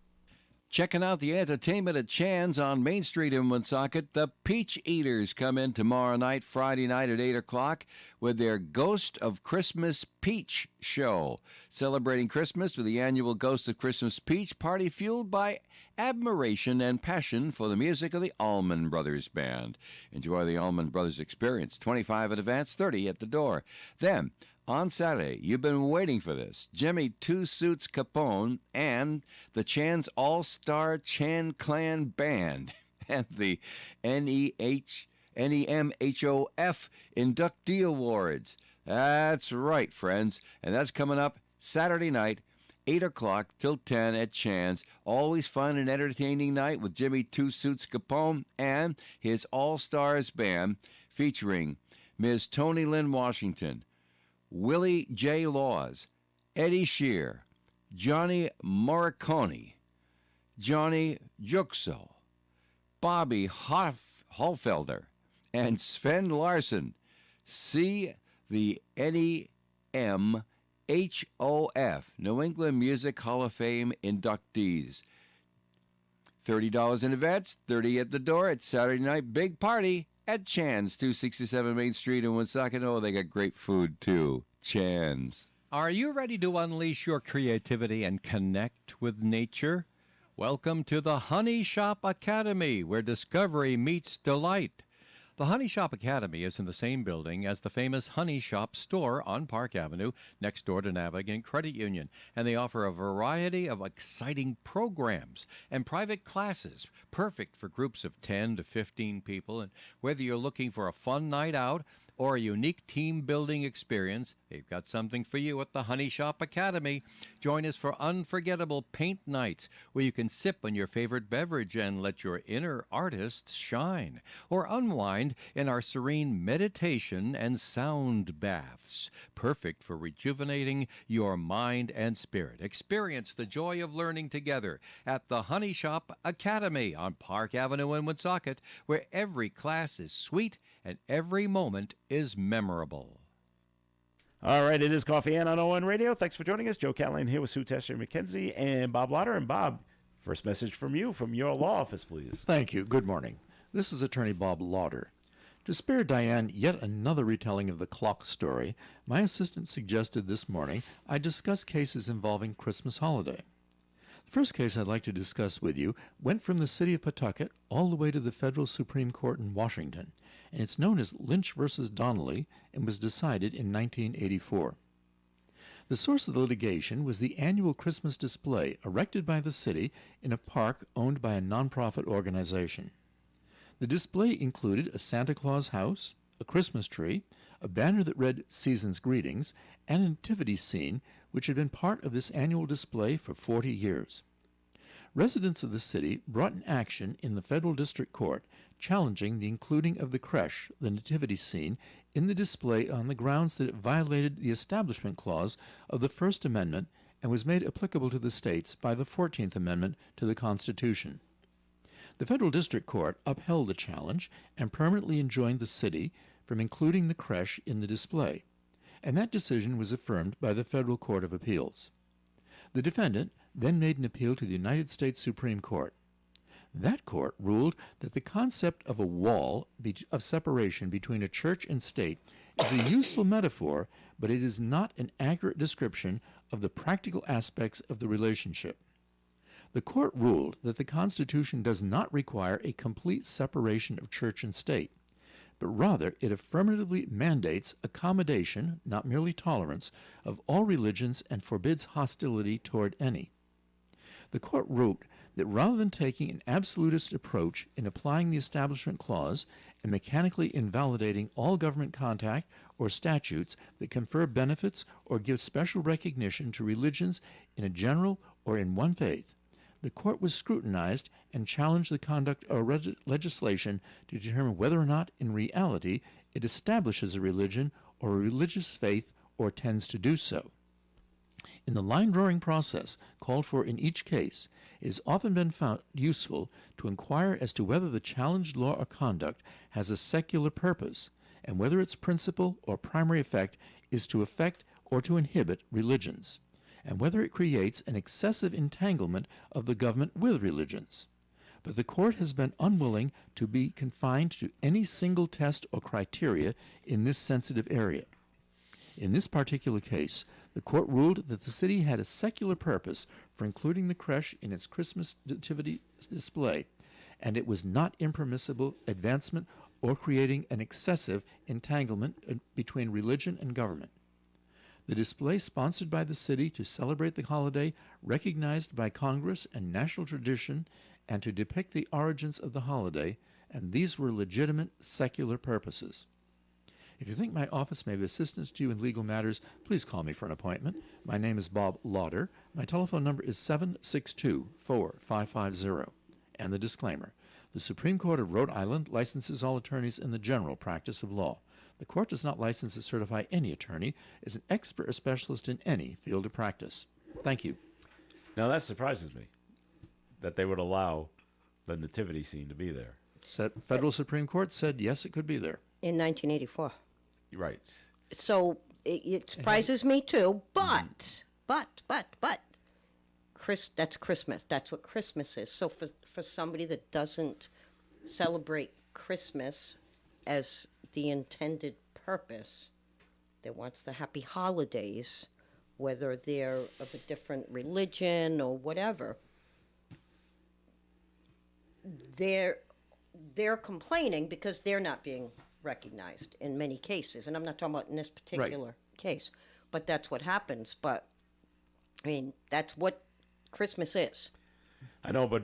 Checking out the entertainment at Chan's on Main Street in Woonsocket, the Peach Eaters come in tomorrow night, Friday night at 8 o'clock, with their Ghost of Christmas Peach show, celebrating Christmas with the annual Ghost of Christmas Peach party fueled by admiration and passion for the music of the Allman Brothers Band. Enjoy the Allman Brothers experience, 25 in advance, 30 at the door. Then, on Saturday, you've been waiting for this. Jimmy Two Suits Capone and the Chan's All-Star Chan Clan Band and the NEMHOF Inductee Awards. That's right, friends. And that's coming up Saturday night, 8 o'clock till 10 at Chan's. Always fun and entertaining night with Jimmy Two Suits Capone and his All-Stars Band featuring Ms. Tony Lynn Washington, Willie J. Laws, Eddie Shear, Johnny Morricone, Johnny Juxo, Bobby Hallfelder, and Sven Larson. See the NEMHOF, New England Music Hall of Fame inductees. $30 in advance, $30 at the door. It's Saturday night big party at Chan's, 267 Main Street in Woonsocket. Oh, they got great food, too. Chan's. Are you ready to unleash your creativity and connect with nature? Welcome to the Honey Shop Academy, where discovery meets delight. The Honey Shop Academy is in the same building as the famous Honey Shop store on Park Avenue, next door to Navigant Credit Union, and they offer a variety of exciting programs and private classes, perfect for groups of 10 to 15 people. And whether you're looking for a fun night out or a unique team-building experience, they've got something for you at the Honey Shop Academy. Join us for unforgettable paint nights where you can sip on your favorite beverage and let your inner artist shine, or unwind in our serene meditation and sound baths, perfect for rejuvenating your mind and spirit. Experience the joy of learning together at the Honey Shop Academy on Park Avenue in Woonsocket, where every class is sweet and every moment is memorable. All right, it is Coffee and on ON Radio. Thanks for joining us. Joe Callahan here with Sue Tesher McKenzie and Bob Lauder. And Bob, first message from you, from your law office, please. Thank you. Good morning. This is Attorney Bob Lauder. To spare Diane yet another retelling of the clock story, my assistant suggested this morning I discuss cases involving Christmas holiday. The first case I'd like to discuss with you went from the city of Pawtucket all the way to the federal Supreme Court in Washington, and it's known as Lynch versus Donnelly and was decided in 1984. The source of the litigation was the annual Christmas display erected by the city in a park owned by a nonprofit organization. The display included a Santa Claus house, a Christmas tree, a banner that read Season's Greetings, and a nativity scene which had been part of this annual display for 40 years. Residents of the city brought an action in the federal district court challenging the including of the creche, the nativity scene, in the display on the grounds that it violated the Establishment Clause of the First Amendment and was made applicable to the states by the 14th Amendment to the Constitution. The federal district court upheld the challenge and permanently enjoined the city from including the creche in the display, and that decision was affirmed by the Federal Court of Appeals. The defendant then made an appeal to the United States Supreme Court. That court ruled that the concept of a wall of separation between a church and state is a useful metaphor, but it is not an accurate description of the practical aspects of the relationship. The court ruled that the Constitution does not require a complete separation of church and state, but rather it affirmatively mandates accommodation, not merely tolerance, of all religions and forbids hostility toward any. The court wrote that rather than taking an absolutist approach in applying the Establishment Clause and mechanically invalidating all government contact or statutes that confer benefits or give special recognition to religions in a general or in one faith, the court was scrutinized and challenged the conduct of legislation to determine whether or not, in reality, it establishes a religion or a religious faith or tends to do so. In the line-drawing process called for in each case, it has often been found useful to inquire as to whether the challenged law or conduct has a secular purpose, and whether its principal or primary effect is to affect or to inhibit religions, and whether it creates an excessive entanglement of the government with religions. But the court has been unwilling to be confined to any single test or criteria in this sensitive area. In this particular case, the court ruled that the city had a secular purpose for including the creche in its Christmas nativity display, and it was not impermissible advancement or creating an excessive entanglement between religion and government. The display sponsored by the city to celebrate the holiday, recognized by Congress and national tradition, and to depict the origins of the holiday, and these were legitimate secular purposes. If you think my office may be of assistance to you in legal matters, please call me for an appointment. My name is Bob Lauder. My telephone number is 762-4550. And the disclaimer. The Supreme Court of Rhode Island licenses all attorneys in the general practice of law. The court does not license or certify any attorney as an expert or specialist in any field of practice. Thank you. Now that surprises me, that they would allow the nativity scene to be there. Federal Supreme Court said yes, it could be there. In 1984. Right. So it surprises me too, but that's Christmas. That's what Christmas is. So for somebody that doesn't celebrate Christmas as the intended purpose, that wants the happy holidays, whether they're of a different religion or whatever, they're complaining because they're not being recognized in many cases. And I'm not talking about in this particular case, but that's what happens. But I mean, that's what Christmas is. I know, but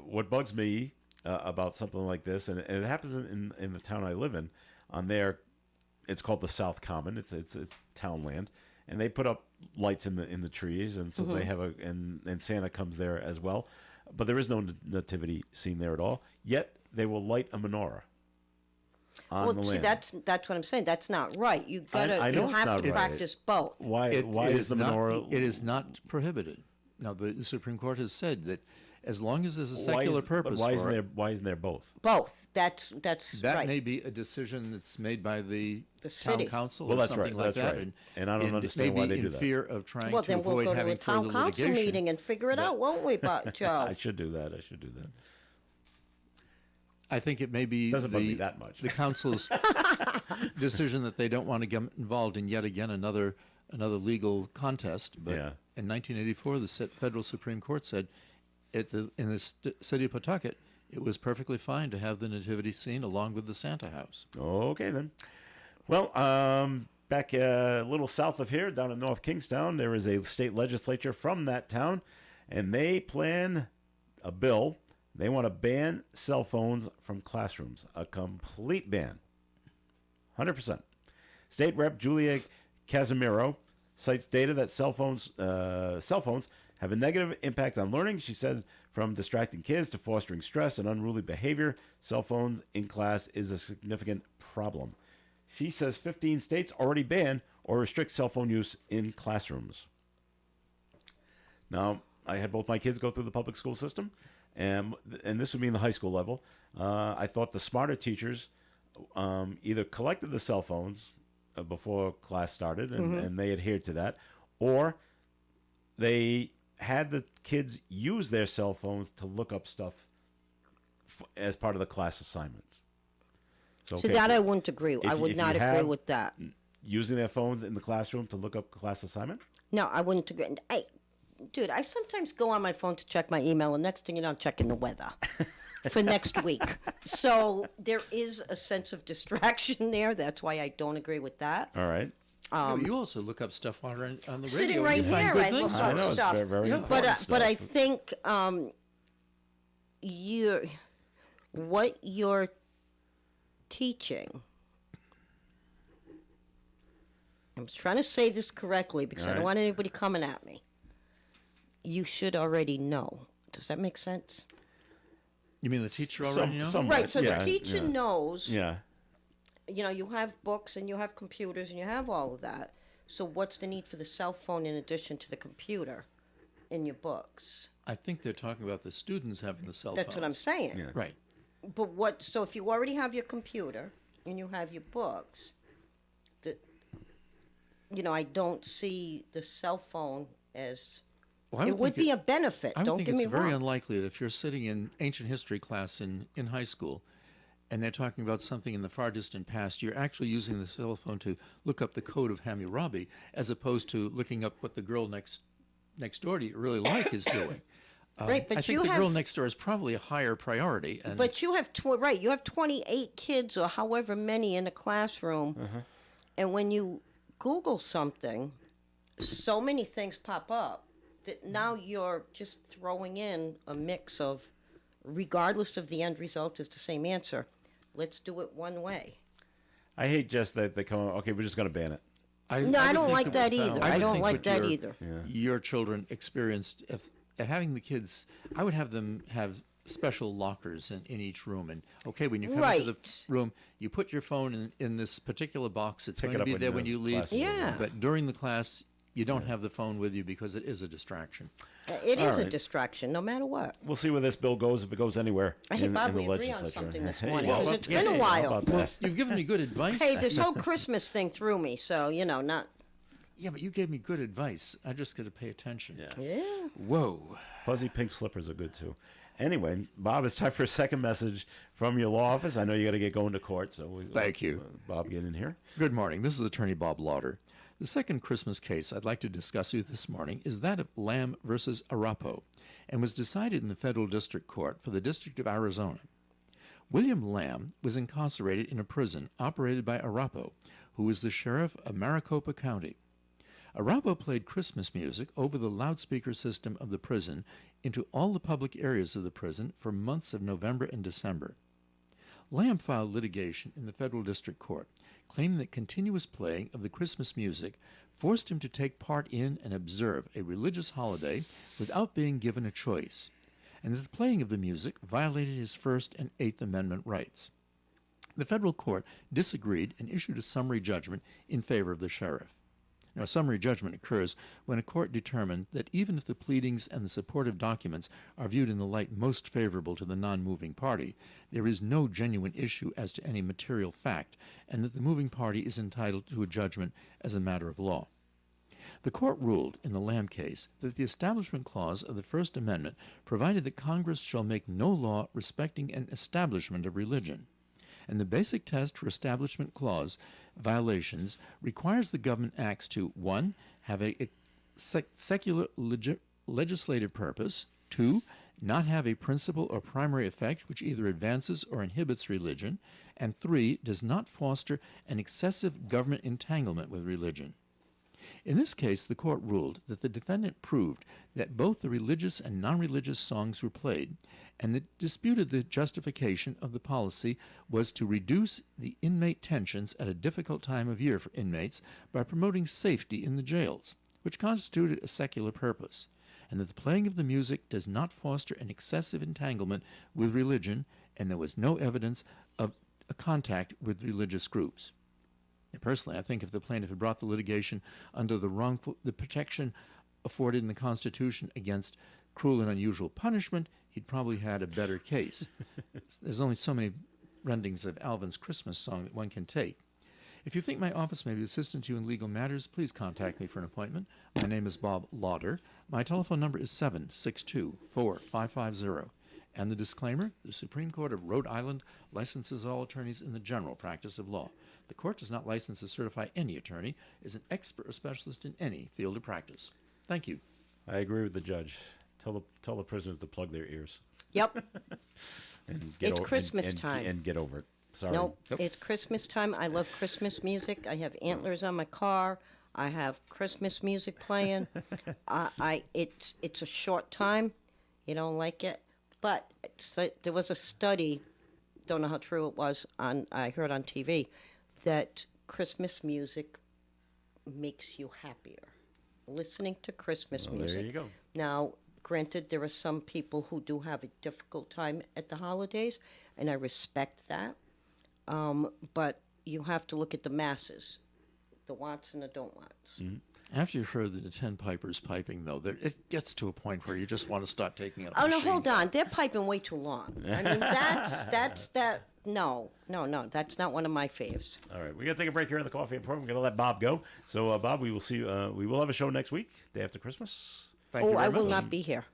what bugs me about something like this, and it happens in the town I live in, on there, it's called the South Common. It's town land, and they put up lights in the trees, and so they have and Santa comes there as well, but there is no nativity scene there at all. Yet they will light a menorah on the land. That's what I'm saying. That's not right. You gotta I know you it's have not to right. practice both. Why It is the menorah? It is not prohibited. Now, the Supreme Court has said that as long as there's a secular purpose why for it, why isn't there both? Both. That's that right. may be a decision that's made by the town city. council Well, or that's something right, like that's that. right. And I don't understand why maybe they do in that. fear of trying Well, to then we'll avoid go to having a town further council litigation. meeting and figure it out, won't we, Joe? I should do that. I think it may be Doesn't bug me that much. the council's decision that they don't want to get involved in yet again another legal contest. But Yeah. in 1984, the federal Supreme Court said in the city of Pawtucket, it was perfectly fine to have the nativity scene along with the Santa house. Okay, then. Well, back a little south of here, down in North Kingstown, there is a state legislature from that town, and they plan a bill. They want to ban cell phones from classrooms, a complete ban, 100%. State Rep Julia Casimiro cites data that cell phones have a negative impact on learning. She said, from distracting kids to fostering stress and unruly behavior, cell phones in class is a significant problem. She says 15 states already ban or restrict cell phone use in classrooms. Now, I had both my kids go through the public school system, and this would be in the high school level. I thought the smarter teachers either collected the cell phones before class started, and they adhered to that, or they had the kids use their cell phones to look up stuff as part of the class assignment. So, So that I wouldn't agree. I would if not you agree have- with that. using their phones in the classroom to look up class assignment? No, I wouldn't agree. And, hey, dude, I sometimes go on my phone to check my email, and next thing you know, I'm checking the weather for next week. So there is a sense of distraction there. That's why I don't agree with that. All right. You also look up stuff while on the radio. Sitting and right you find here, good I things. look I up know, it's stuff. very, very Yeah. important But I stuff. think what you're teaching. I'm trying to say this correctly because I don't All right. want anybody coming at me. You should already know Does that make sense? You mean the teacher already knows? somewhat, Right. So yeah, the teacher yeah. knows. Yeah. You know, you have books and you have computers and you have all of that. So what's the need for the cell phone in addition to the computer in your books? I think they're talking about the students having the cell That's phones. what I'm saying. Yeah. Right. But what? So if you already have your computer and you have your books, I don't see the cell phone as. Well, I It would think be a benefit. I would Don't think get me it's very wrong. unlikely that if you're sitting in ancient history class in high school and they're talking about something in the far distant past, you're actually using the cell phone to look up the code of Hammurabi as opposed to looking up what the girl next door to you really like is doing. Right, but I think you the girl have- next door is probably a higher priority. And But you have right. You have 28 kids or however many in a classroom, and when you Google something, so many things pop up that now you're just throwing in a mix of, regardless of the end result, is the same answer. Let's do it one way. I hate just that they come. Okay, we're just going to ban it. No, I would don't think like that either. would I don't think like what that your- either. Your children experienced if having the kids. I would have them have special lockers in each room, and okay, when you come into the Right. room, you put your phone in this particular box. It's Pick going it to up be when there you're when you in leave. class is over. Yeah. But during the class, you don't have the phone with you because it is a distraction. It is a right. distraction, no matter what. We'll see where this bill goes if it goes anywhere Hey, in, Bob, in the we agree on legislature. something this Hey, morning, how 'cause about- it's been a how while. about Well, that? you've given me good advice. Hey, this whole Christmas thing threw me, so not. Yeah, but you gave me good advice. I just got to pay attention. Yeah. Yeah. Whoa. Fuzzy pink slippers are good too. Anyway, Bob, it's time for a second message from your law office. I know you got to get going to court, so Thank you. Bob, get in here. Good morning. This is Attorney Bob Lauder. The second Christmas case I'd like to discuss with you this morning is that of Lamb versus Arapo, and was decided in the Federal District Court for the District of Arizona. William Lamb was incarcerated in a prison operated by Arapo, who was the sheriff of Maricopa County. Arapo played Christmas music over the loudspeaker system of the prison into all the public areas of the prison for months of November and December. Lamb filed litigation in the Federal District Court, claiming that continuous playing of the Christmas music forced him to take part in and observe a religious holiday without being given a choice, and that the playing of the music violated his First and Eighth Amendment rights. The federal court disagreed and issued a summary judgment in favor of the sheriff. Now, summary judgment occurs when a court determined that even if the pleadings and the supportive documents are viewed in the light most favorable to the non-moving party, there is no genuine issue as to any material fact, and that the moving party is entitled to a judgment as a matter of law. The court ruled in the Lamb case that the Establishment Clause of the First Amendment provided that Congress shall make no law respecting an establishment of religion, and the basic test for Establishment Clause violations requires the government acts to 1. Have a secular legislative purpose, 2. Not have a principal or primary effect which either advances or inhibits religion, and 3. Does not foster an excessive government entanglement with religion. In this case, the court ruled that the defendant proved that both the religious and non-religious songs were played, and that disputed the justification of the policy was to reduce the inmate tensions at a difficult time of year for inmates by promoting safety in the jails, which constituted a secular purpose, and that the playing of the music does not foster an excessive entanglement with religion, and there was no evidence of a contact with religious groups. And personally, I think if the plaintiff had brought the litigation under the protection afforded in the Constitution against cruel and unusual punishment, he'd probably had a better case. There's only so many renderings of Alvin's Christmas song that one can take. If you think my office may be assistant to you in legal matters, please contact me for an appointment. My name is Bob Lauder. My telephone number is 762-4550. And the disclaimer, the Supreme Court of Rhode Island licenses all attorneys in the general practice of law. The court does not license or certify any attorney as an expert or specialist in any field of practice. Thank you. I agree with the judge. Tell the prisoners to plug their ears Yep. and It's over, Christmas and time. and get over it. Sorry. Nope. It's Christmas time. I love Christmas music. I have antlers on my car. I have Christmas music playing. It's a short time. You don't like it, but there was a study. Don't know how true it was. I heard on TV that Christmas music makes you happier. Listening to Christmas Well, music. there you go. Now, granted, there are some people who do have a difficult time at the holidays, and I respect that. But you have to look at the masses, the wants and the don't wants. After you've heard the 10 pipers piping, though, it gets to a point where you just want to start taking up Oh, the no, machine. hold on. They're piping way too long. I mean, no, that's not one of my faves. All right, we got to take a break here on the Coffee and program. We're going to let Bob go. So, Bob, we will see you. We will have a show next week, day after Christmas. Thank you I very will much. not be here.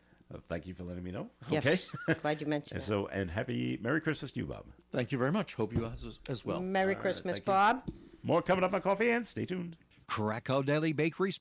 Thank you for letting me know. Yes. Okay. Glad you mentioned And that. and Merry Christmas to you, Bob. Thank you very much. Hope you as well. Merry Christmas, thank you. Bob. More coming up on Coffee and stay tuned. Krakow Deli Bakery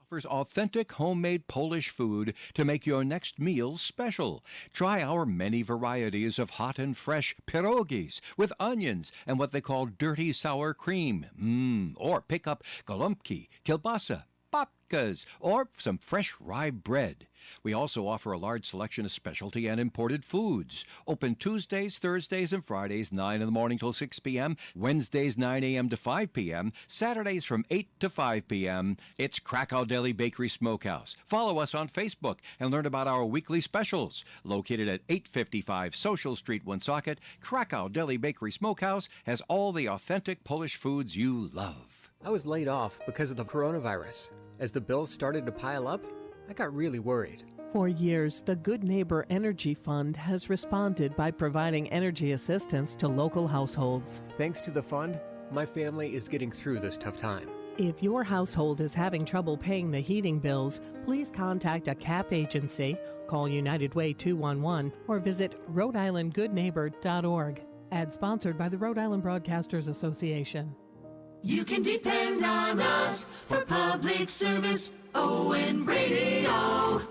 offers authentic homemade Polish food to make your next meal special. Try our many varieties of hot and fresh pierogies with onions and what they call dirty sour cream. Or pick up gołąbki, kielbasa, babkas, or some fresh rye bread. We also offer a large selection of specialty and imported foods. Open Tuesdays, Thursdays, and Fridays, 9 in the morning till 6 p.m., Wednesdays, 9 a.m. to 5 p.m., Saturdays from 8 to 5 p.m. It's Krakow Deli Bakery Smokehouse. Follow us on Facebook and learn about our weekly specials. Located at 855 Social Street, Woonsocket, Krakow Deli Bakery Smokehouse has all the authentic Polish foods you love. I was laid off because of the coronavirus. As the bills started to pile up, I got really worried. For years, the Good Neighbor Energy Fund has responded by providing energy assistance to local households. Thanks to the fund, my family is getting through this tough time. If your household is having trouble paying the heating bills, please contact a CAP agency, call United Way 211, or visit Rhode-IslandGoodNeighbor.org. Ad sponsored by the Rhode Island Broadcasters Association. You can depend on us for public service. ON Radio. All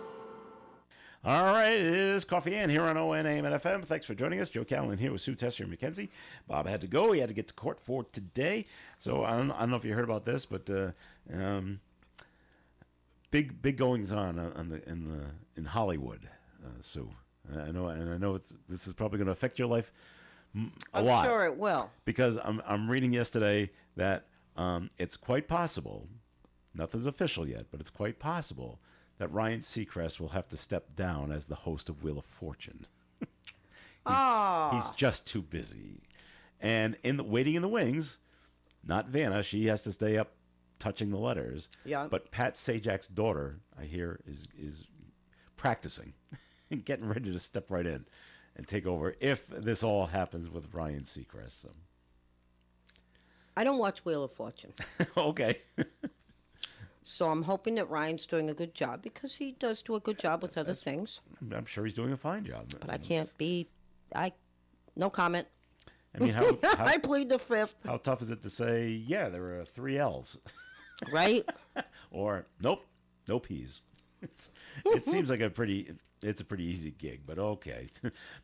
right, it is Coffee and here on ON AM and FM. Thanks for joining us. Joe Callan here with Sue Tester and Mackenzie. Bob had to go. He had to get to court for today. So I don't know if you heard about this, but big goings on in Hollywood, Sue. I know this is probably going to affect your life a lot. I'm sure it will. Because I'm reading yesterday that it's quite possible, nothing's official yet, but it's quite possible that Ryan Seacrest will have to step down as the host of Wheel of Fortune. He's just too busy. And waiting in the wings, not Vanna, she has to stay up touching the letters. Yeah. But Pat Sajak's daughter, I hear, is practicing and getting ready to step right in and take over if this all happens with Ryan Seacrest. So. I don't watch Wheel of Fortune. Okay. So I'm hoping that Ryan's doing a good job because he does do a good job with other things. I'm sure he's doing a fine job. But I can't be. No comment. I mean, how I plead the fifth. how tough is it to say, yeah, there are 3 L's? Right? Or, nope, no P's. It seems like it's a pretty easy gig, but okay.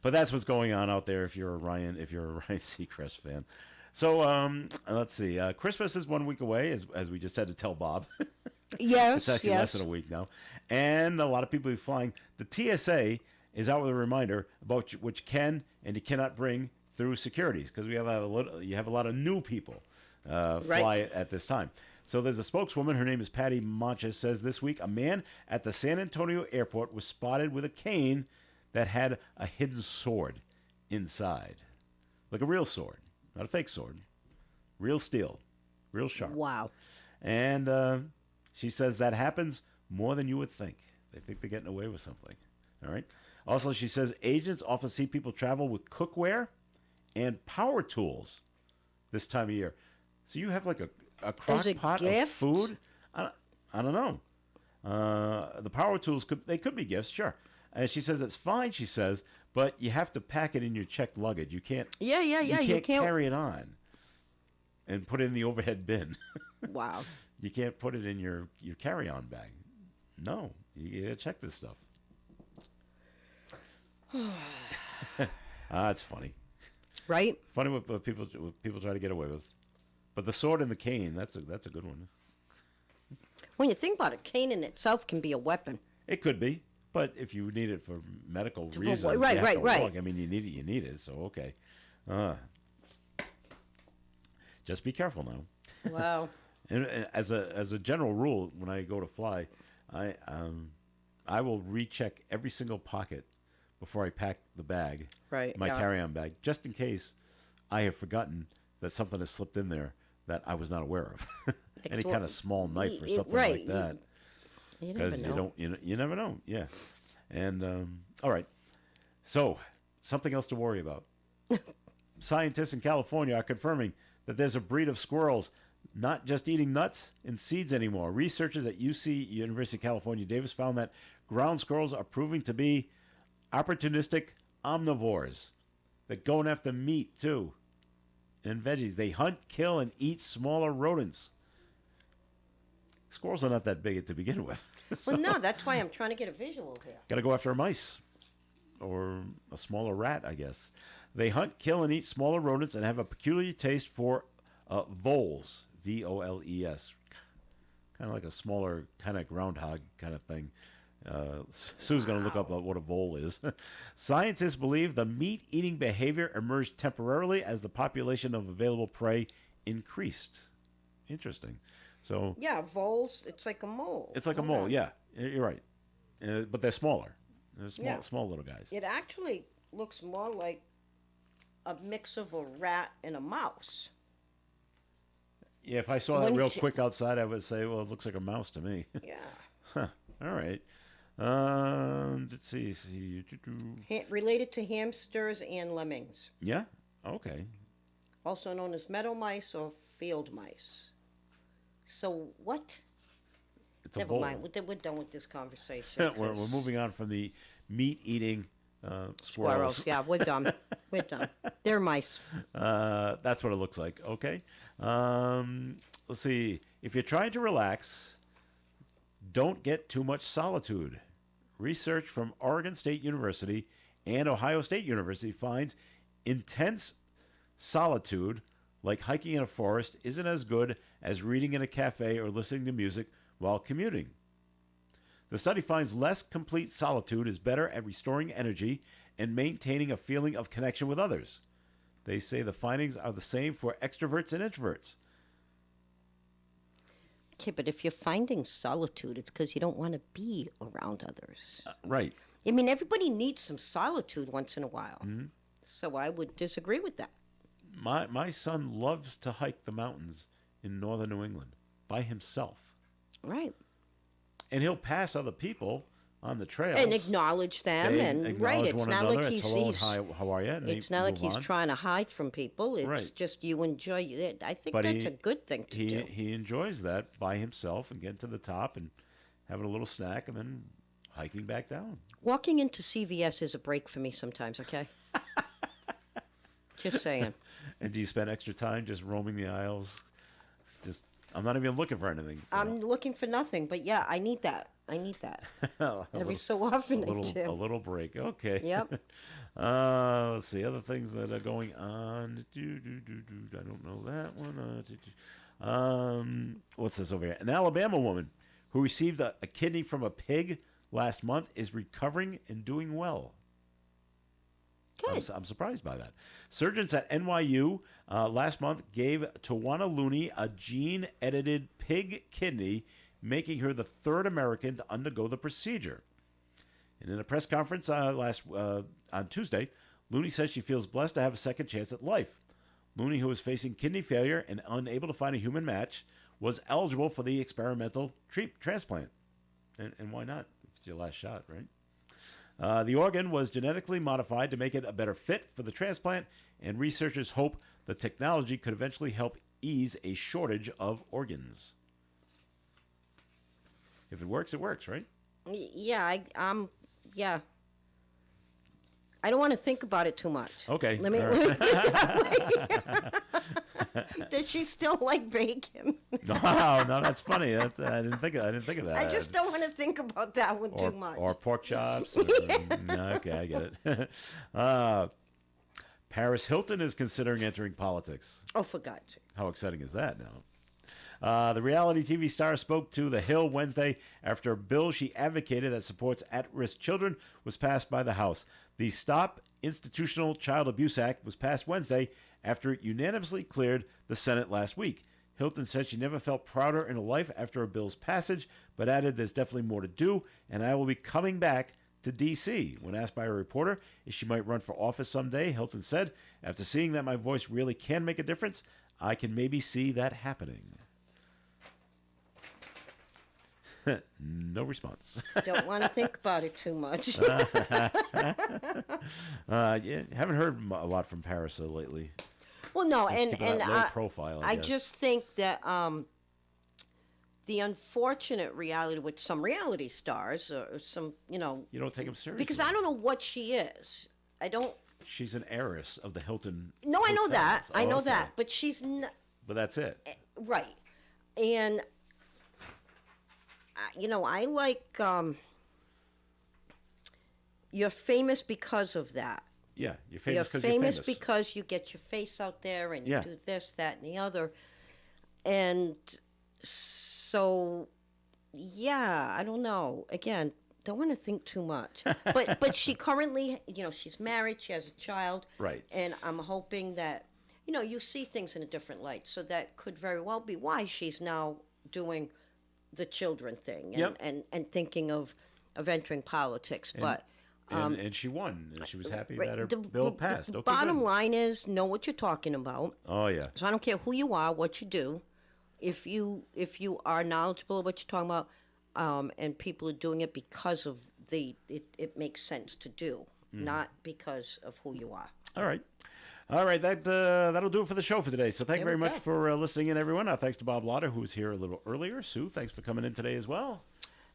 But that's what's going on out there if you're a Ryan Seacrest fan. So let's see. Christmas is 1 week away, as we just had to tell Bob. Yes. It's actually less than a week now, and a lot of people are flying. The TSA is out with a reminder about what you can and you cannot bring through securities because you have a lot of new people fly at this time. So there's a spokeswoman. Her name is Patty Monches. Says this week a man at the San Antonio airport was spotted with a cane that had a hidden sword inside, like a real sword, not a fake sword, real steel, real sharp. Wow. And she says that happens more than you would think. They think they're getting away with something. All right. Also, she says agents often see people travel with cookware and power tools this time of year. So you have like a crock pot of food? I don't know. The power tools could be gifts, sure. And she says it's fine, she says, but you have to pack it in your checked luggage. You can't Yeah. you can't carry it on and put it in the overhead bin. Wow. You can't put it in your carry-on bag. No, you gotta check this stuff. It's funny. Right? Funny what people try to get away with. But the sword and the cane, that's a good one. When you think about it, cane in itself can be a weapon. It could be, but if you need it for medical reasons, right, you have to right. walk. I mean, you need it, so okay. Just be careful now. Wow. And as a general rule, when I go to fly, I I will recheck every single pocket before I pack the bag, Right, my yeah. carry-on bag, just in case I have forgotten that something has slipped in there that I was not aware of. Any Like, kind of small knife or something right, like that. You never Because know. you never know. Yeah. And all right. So something else to worry about. Scientists in California are confirming that there's a breed of squirrels not just eating nuts and seeds anymore. Researchers at UC, University of California, Davis, found that ground squirrels are proving to be opportunistic omnivores. They're going after meat too and veggies. They hunt, kill, and eat smaller rodents. Squirrels are not that big to begin with. Well, no, that's why I'm trying to get a visual here. Got to go after mice or a smaller rat, I guess. They hunt, kill, and eat smaller rodents and have a peculiar taste for voles, V-O-L-E-S. Kind of like a smaller kind of groundhog kind of thing. Sue's going to look up what a vole is. Scientists believe the meat-eating behavior emerged temporarily as the population of available prey increased. Interesting. So Yeah, voles, it's like a mole. it's like a Hold mole, on. yeah. You're right. But they're smaller. They're small, Yeah. small little guys. It actually looks more like a mix of a rat and a mouse. Yeah, if I saw that Wouldn't real you- quick outside, I would say, well, it looks like a mouse to me. Yeah. Huh. All right. Let's see. Related to hamsters and lemmings, Yeah? Okay. also known as meadow mice or field mice. So what? It's a Never vole. mind. We're done with this conversation. we're 'cause moving on from the meat-eating squirrels. Squirrels. Yeah, we're done. We're done. They're mice. That's what it looks like. Okay. Let's see. If you're trying to relax, don't get too much solitude. Research from Oregon State University and Ohio State University finds intense solitude, like hiking in a forest, isn't as good as reading in a cafe or listening to music while commuting. The study finds less complete solitude is better at restoring energy and maintaining a feeling of connection with others. They say the findings are the same for extroverts and introverts. Okay, but if you're finding solitude, it's because you don't want to be around others. Right. I mean, everybody needs some solitude once in a while. So I would disagree with that. My son loves to hike the mountains in northern New England by himself. Right. And he'll pass other people on the trails. And acknowledge them, They and acknowledge right, it's one not another. like It's he's, hello and hi, how are you? And it's they not like move he's on. trying to hide from people. It's Right. just you enjoy it. I think But that's a good thing to do. He enjoys that by himself and getting to the top and having a little snack and then hiking back down. Walking into CVS is a break for me sometimes. Okay. Just saying. And do you spend extra time just roaming the aisles? I'm not even looking for anything. So. I'm looking for nothing, but yeah, I need that. I need that. A Every little- so often a I little, do. a little break. Okay. Yep. Let's see other things that are going on. I don't know that one. What's this over here? An Alabama woman who received a kidney from a pig last month is recovering and doing well. Good. I'm surprised by that. Surgeons at NYU last month gave Tawana Looney a gene-edited pig kidney, making her the third American to undergo the procedure. And in a press conference on Tuesday, Looney says she feels blessed to have a second chance at life. Looney, who was facing kidney failure and unable to find a human match, was eligible for the experimental transplant. And why not? It's your last shot, right? The organ was genetically modified to make it a better fit for the transplant, and researchers hope the technology could eventually help ease a shortage of organs. If it works, right? Yeah, yeah. I don't want to think about it too much. Okay. Let me. all right. Does she still like bacon? No, that's funny. I didn't think of that. I just don't want to think about that one too much. Or pork chops. No, okay, I get it. Paris Hilton is considering entering politics. Oh, for God's sake. How exciting is that now? The reality TV star spoke to The Hill Wednesday after a bill she advocated that supports at-risk children was passed by the House. The Stop Institutional Child Abuse Act was passed Wednesday after it unanimously cleared the Senate last week. Hilton said she never felt prouder in her life after a bill's passage, but added there's definitely more to do, and I will be coming back to D.C. When asked by a reporter if she might run for office someday, Hilton said, after seeing that my voice really can make a difference, I can maybe see that happening. No response. Don't want to think about it too much. Yeah, haven't heard a lot from Paris lately. Well, no, Just and keeping that low profile, I guess. just think that the unfortunate reality with some reality stars or some, You don't take them seriously. because I don't know what she is. I don't. She's an heiress of the Hilton. No, I know that. hotels. I know okay. that, but she's not But that's it. right. And I like you're famous because of that. Yeah, you're You're famous because famous you're famous. because you get your face out there and Yeah. you do this, that, and the other. And so, yeah, I don't know. Again, don't want to think too much. But she currently, she's married. She has a child. Right. And I'm hoping that, you see things in a different light. So that could very well be why she's now doing the children thing and, Yep. and thinking of entering politics. But and she won. And she was happy right, that her the- bill the- passed. The Okay, bottom good. line is know what you're talking about. Oh, yeah. So I don't care who you are, what you do. If you are knowledgeable of what you're talking about, and people are doing it because of it makes sense to do, not because of who you are. All right. All right, that'll do it for the show for today. So thank you There very we much go. for listening in, everyone. Thanks to Bob Lauder, who was here a little earlier. Sue, thanks for coming in today as well.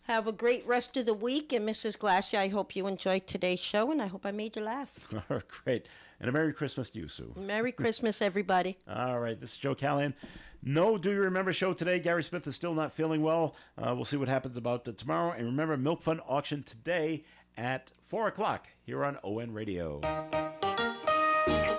Have a great rest of the week, and Mrs. Glassy, I hope you enjoyed today's show, and I hope I made you laugh. All right, great. And a Merry Christmas to you, Sue. Merry Christmas, everybody. All right, this is Joe Callahan. No Do You Remember show today. Gary Smith is still not feeling well. We'll see what happens about tomorrow. And remember, Milk Fund auction today at 4 o'clock here on ON Radio.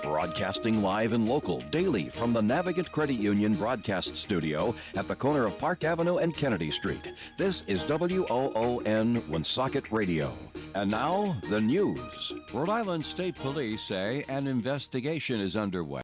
Broadcasting live and local daily from the Navigant Credit Union broadcast studio at the corner of Park Avenue and Kennedy Street. This is WOON Woonsocket Radio. And now, the news. Rhode Island State Police say an investigation is underway